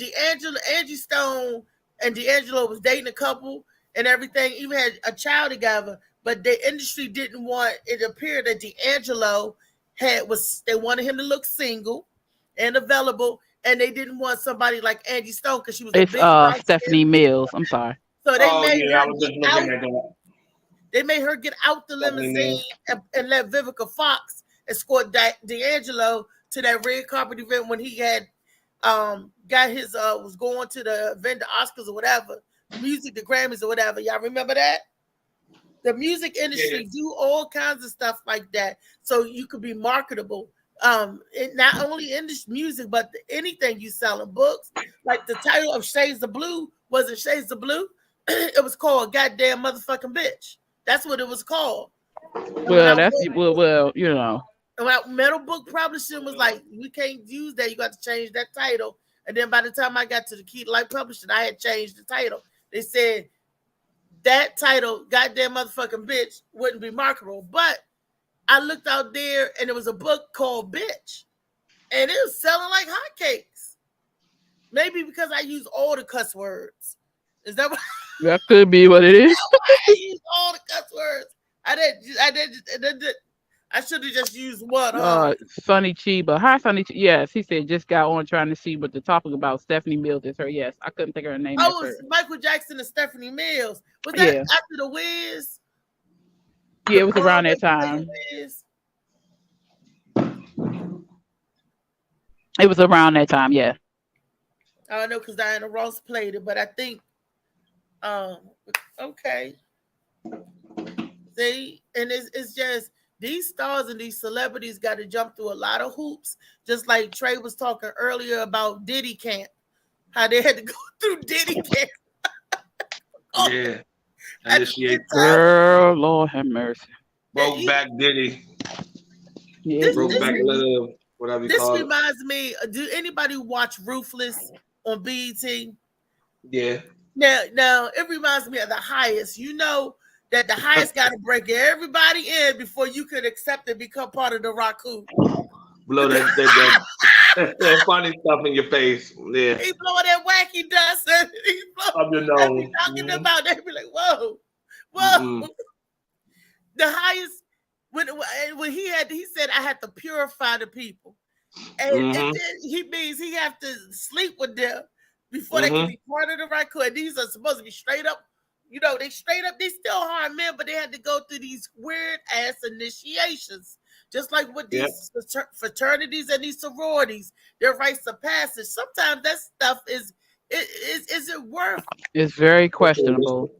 Angie Stone and D'Angelo was dating a couple and everything, even had a child together, but the industry didn't want it appeared that D'Angelo they wanted him to look single and available, and they didn't want somebody like Angie Stone because she was a It's big light Stephanie skin. Mills. I'm sorry. So they made Yeah, I her was get just looking out. at that. They made her get out the Stephanie limousine Mills. and let Vivica Fox escort D'Angelo to that red carpet event when he had got his was going to the event, the Oscars or whatever, the Grammys or whatever. Y'all remember that? The music industry do all kinds of stuff like that, so you could be marketable. Not only in this music, but anything you selling books. Like the title of Shades of Blue wasn't Shades of Blue. It was called Goddamn Motherfucking Bitch. That's what it was called. Well, well, you know. And Metal Book Publishing was like, we can't use that. You got to change that title. And then by the time I got to the Key to Light Publishing, I had changed the title. They said that title, Goddamn Motherfucking Bitch, wouldn't be marketable. But I looked out there and there was a book called Bitch. And it was selling like hotcakes. Maybe because I use all the cuss words. Is that what? That could be what it is. I use all the cuss words. I should have just used one. Sonny Chiba. Hi, Sonny. Yes, he said just got on trying to see what the topic about. Stephanie Mills is her. Yes, I couldn't think of her name. Oh, it was Michael Jackson and Stephanie Mills. Was that after the Wiz? Yeah, it was around that time. It was around that time, yeah. I don't know because Diana Ross played it, but I think, okay. See, and it's just these stars and these celebrities got to jump through a lot of hoops, just like Trey was talking earlier about Diddy Camp, how they had to go through Diddy Camp. Yeah. Girl, Lord have mercy. Broke back Diddy. Yeah. Broke back love. Whatever you call it. This reminds me, do anybody watch Ruthless on BET? Yeah. Now it reminds me of The Highest. You know that The Highest got to break everybody in before you could accept and become part of the Raku. Blow that funny stuff in your face. Yeah. He blowing that wacky dust and he blowing your nose. Talking about they be like, whoa. The Highest when he said I had to purify the people. And then he means he have to sleep with them before they can be part of the Raku. And these are supposed to be straight up, they still hard men, but they had to go through these weird ass initiations. Just like with these fraternities and these sororities, their rites of passage. Sometimes that stuff is it worth? It's very questionable.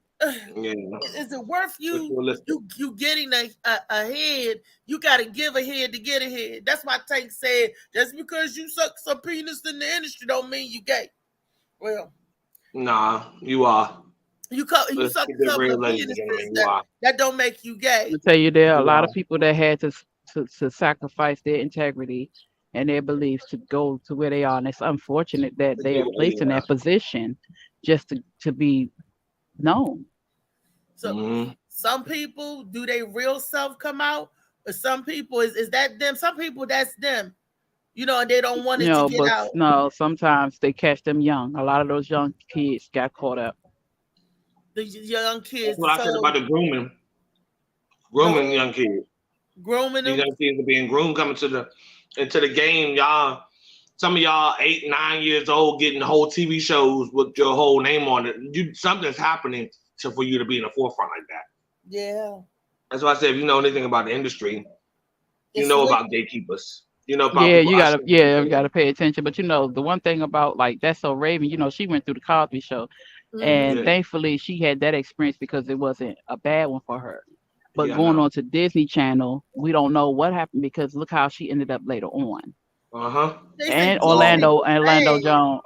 Yeah. Is it worth you getting a head? You got to give a head to get a head. That's why Tank said, just because you suck some penis in the industry don't mean you gay. Well, nah, you are. You suck some penis that don't make you gay. I'll tell you, there are a lot of people that had to sacrifice their integrity and their beliefs to go to where they are, and it's unfortunate that they are placed in that position just to be known. So some people, do they real self come out? Or some people is that them? Some people that's them. And they don't want it to get out. No, sometimes they catch them young. A lot of those young kids got caught up. The young kids. That's what I said about the grooming. Grooming young kids. Grooming them. These young kids are being groomed coming into the game, y'all. Some of y'all 8, 9 years old getting whole TV shows with your whole name on it. Something's happening for you to be in the forefront like that. Yeah. That's why I said if you know anything about the industry, you know about gatekeepers. You know about you gotta pay attention. But the one thing about like That's So Raven, she went through the Cosby Show, and thankfully she had that experience because it wasn't a bad one for her. But going on to Disney Channel, we don't know what happened because look how she ended up later on. And Orlando Brown.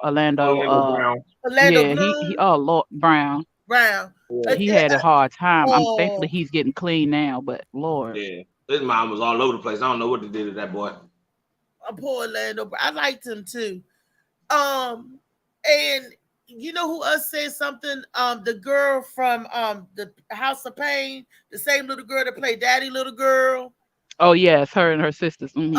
Lord Brown. Yeah. He had a hard time. Thankfully he's getting clean now, but Lord. Yeah. His mom was all over the place. I don't know what they did to that boy. Poor Orlando Brown. I liked him too. And you know who else said something? The girl from the House of Pain, the same little girl that played Daddy Little Girl. Oh yes, her and her sisters. And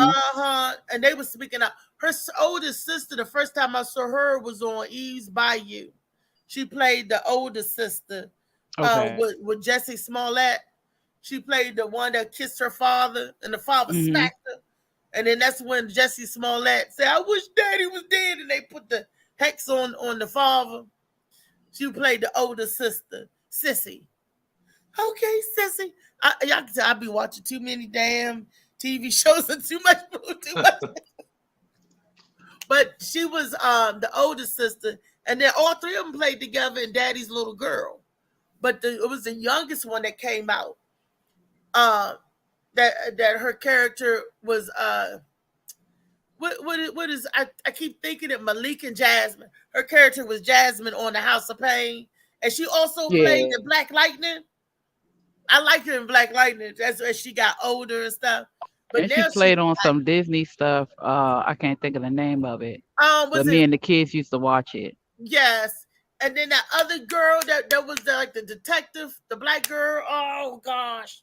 they were speaking out. Her oldest sister, the first time I saw her was on Eve's Bayou. She played the older sister with Jessie Smollett. She played the one that kissed her father and the father smacked her. And then that's when Jesse Smollett said, "I wish Daddy was dead," and they put the hex on the father. She played the older sister, Sissy. Okay, Sissy. Y'all can tell I be watching too many damn TV shows and too much. But she was the older sister, and then all three of them played together in Daddy's Little Girl. But it was the youngest one that came out. That her character was what is I keep thinking it Malik and Jasmine. Her character was Jasmine on the House of Pain, and she also played in Black Lightning. I like her in Black Lightning as she got older and stuff. But And now she played on some Disney stuff. I can't think of the name of it. But me and the kids used to watch it. Yes. And then that other girl that was like the detective, the black girl. Oh gosh.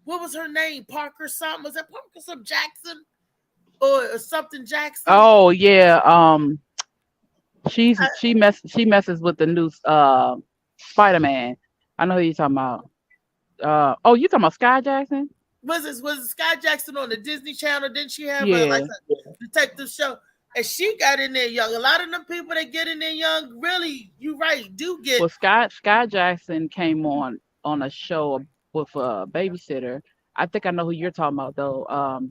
What was her name? Parker something. Was that Parker some Jackson? Or something Jackson? Oh yeah. She messes with the new Spider-Man. I know who you're talking about. You talking about Sky Jackson? Was it Sky Jackson on the Disney Channel? Didn't she have a detective show? And she got in there young. A lot of them people that get in there young, really, you right, do get. Well, Sky Jackson came on a show with a babysitter. I think I know who you're talking about though.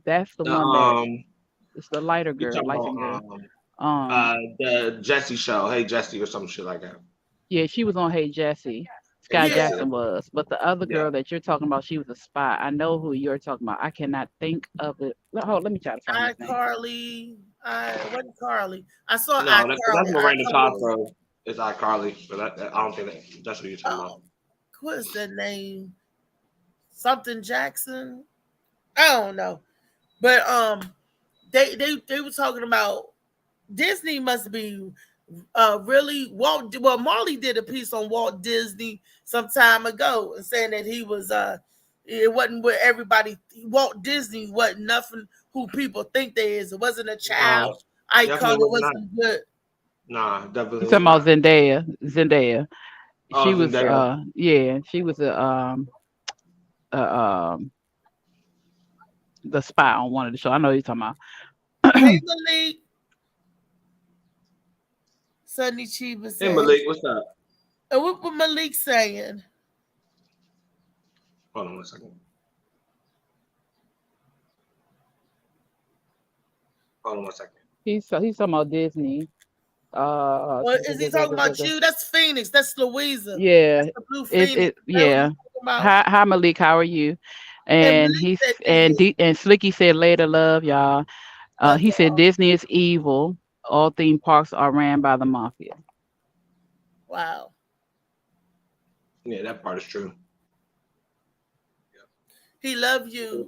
That's the one that it's the lighter girl, lighter girl. The Jesse show, Hey Jesse, or some shit like that. Yeah, she was on Hey Jesse. Sky Jackson was, but the other girl that you're talking about, she was a spy. I know who you're talking about. I cannot think of it. Hold, let me try to find it. iCarly. I wasn't Carly. I saw no, iCarly. That's Miranda Cosgrove. It's iCarly, but I don't think that's what you're talking about. What is that name? Something Jackson. I don't know, but they were talking about Disney must be really Marley did a piece on Walt Disney some time ago and saying that he was it wasn't what everybody Walt Disney wasn't nothing who people think they is. It wasn't a child icon. It wasn't good. Nah, definitely. You're talking about Zendaya. She was Zendaya. She was the spy on one of the shows. I know you're talking about. Hey Malik. Sunny Chiba said, "Hey Malik, what's up?" And what Malik saying? Hold on 1 second. Hold on 1 second. He's talking about Disney. Is he talking about you? That's Phoenix. That's Louisa. Yeah. That's the Blue Phoenix. Yeah. Hi Malik, how are you? And and Slicky said later love, y'all. He said Disney is evil. All theme parks are ran by the mafia. Wow. Yeah, that part is true. He loved you,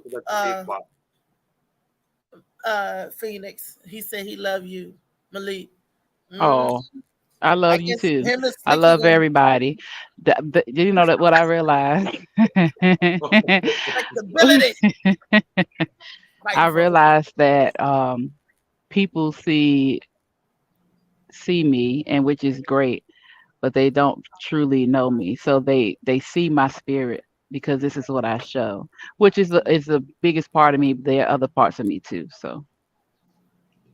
Phoenix. He said he loved you, Malik. Oh, I love you too. I love everybody. You know that what I realized. I realized that people see me, and which is great, but they don't truly know me. So they see my spirit because this is what I show, which is the biggest part of me. There are other parts of me too. So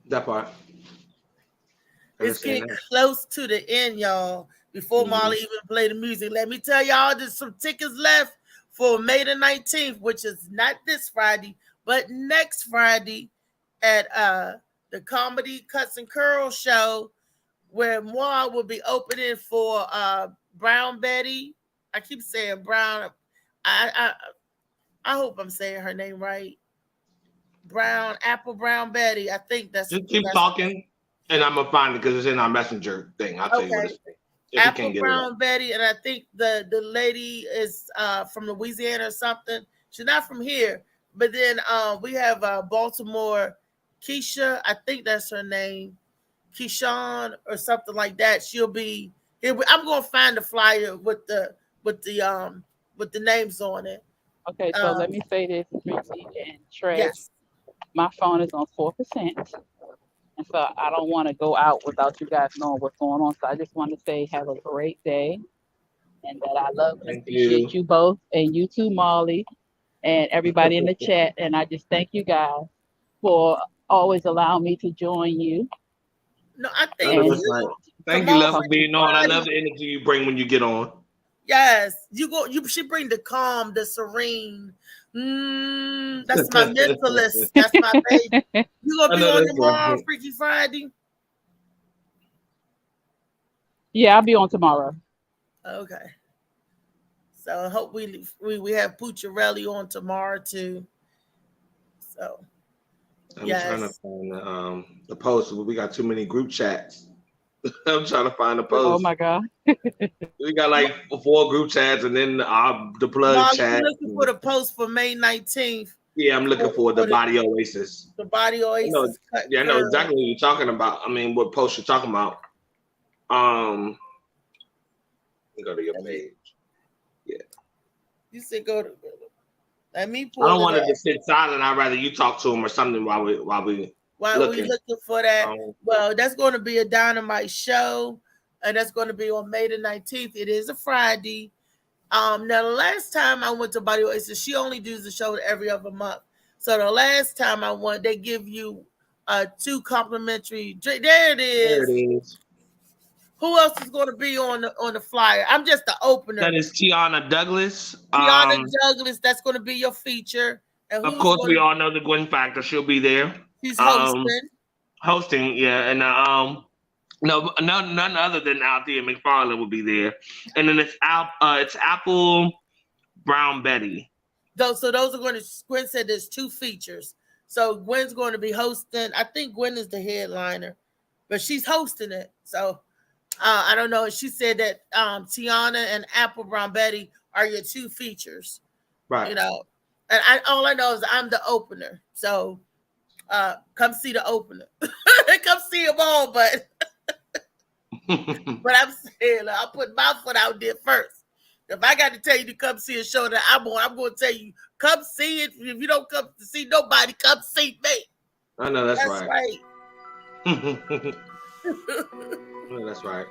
that part. It's getting close to the end, y'all. Before Molly even play the music, let me tell y'all there's some tickets left for May the 19th, which is not this Friday, but next Friday at the Comedy Cuts and Curls show, where Moa will be opening for Brown Betty. I keep saying Brown. I hope I'm saying her name right. Apple Brown Betty. I think that's. Just keep talking, and I'm gonna find it because it's in our messenger thing. I'll tell you what it's. Apple Brown Betty, and I think the lady is from Louisiana or something. She's not from here, but then we have Baltimore Keisha. I think that's her name, Keyshawn or something like that. She'll be here. I'm gonna find the flyer with the names on it. Okay, so let me say this, Tracy and Trey. Yes. My phone is on 4%. And so I don't want to go out without you guys knowing what's going on. So I just want to say have a great day and that I love and appreciate you both and you too, Molly, and everybody in the chat. And I just thank you guys. for always allowing me to join you. No, I I think know And that's right. Thank you, tomorrow love, for Freaky being on. I Friday. love the energy you bring when you get on. Yes, you go. You should bring the calm, the serene. That's my mentalist. That's my baby. You gonna I be know on that's tomorrow, right. Freaky Friday? yeah, I'll be on tomorrow. Okay. So I hope we have Pucciarelli on tomorrow too. So I'm trying to yes. find the post. We got too many group chats. I'm trying to find the Oh post. my God. We got like 4 group chats and then the plug Molly, chat. you looking for the post for May 19th? Yeah, I'm looking for the Body Oasis. The Body I know, Oasis cut yeah, I know curl. exactly what you're talking about. I mean, what post you're talking about. Go to your page. Yeah. You said go to. Let me I pull don't it want up. it to sit silent. I'd rather you talk to him or something while we While we looking. looking for that, well, that's going to be a dynamite show, and that's going to be on May the 19th. It is a Friday. Now the last time I went to Body Oasis, she only does the show every other month. So the last time I went, they give you 2 complimentary. There it is. There it is. Who else is going to be on the flyer? I'm just the opener. That is Tiana Douglas. Tiana Douglas. That's going to be your feature. And of course, we all know the Gwen Factor. She'll be there. She's hosting. Hosting, yeah, and no, none other than Althea McFarlane will be there, and then it's Apple Brown Betty. So those are going to. Gwen said there's 2 features. So Gwen's going to be hosting. I think Gwen is the headliner, but she's hosting it. So I don't know. She said that Tiana and Apple Brown Betty are your 2 features. Right. You know, and all I know is I'm the opener. So come see the opener. Come see them all, but but I'm saying I'll put my foot out there first. If I got to tell you to come see a show that I'm on, I'm going to tell you, come see it. If you don't come to see nobody, come see me. I know that's right. That's right.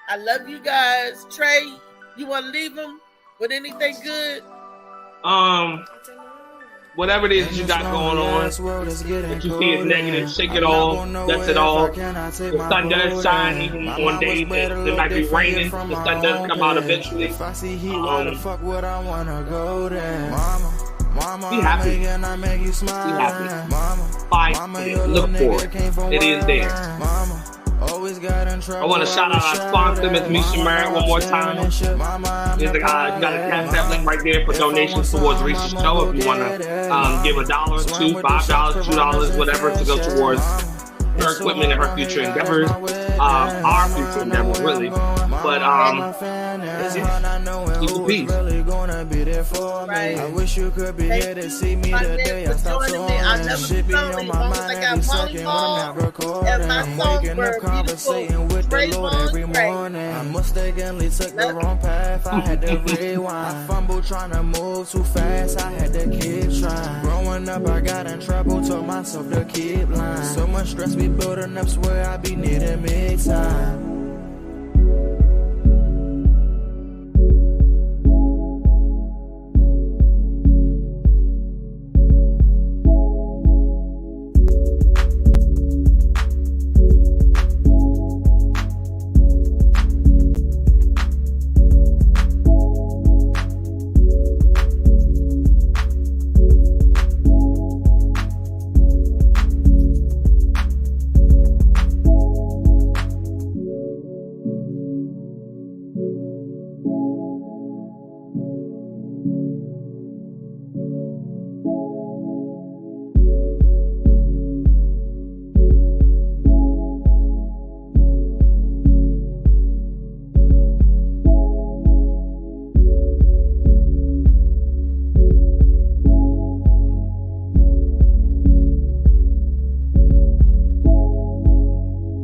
I love you guys. Trey, you want to leave them with anything good? Whatever it is you got going on, what you see is negative, shake it all, dust it all. The sun does shine even on days that it might be raining. The sun does come out eventually. Be happy. Be happy. Fight it. Look for it. It is there. I want to shout out our sponsor, Ms. Misha Merritt, one more time. You got a cash app link right there for donations towards REESE show. If you want to give $1, $2, $5, $2, whatever, to go towards her equipment and her future endeavors, our future endeavors, really. But keep the peace. Right. I wish you could be here to see me the day I stop sewing. Shit be on my mind, I be sucking when I'm not recording. I'm waking up conversating with the Lord every morning. I mistakenly took the wrong path, I had to rewind. I fumbled trying to move too fast, I had to keep trying. Growing up, I got in trouble, told myself to keep lying. So much stress be building up, swear I be needing me time.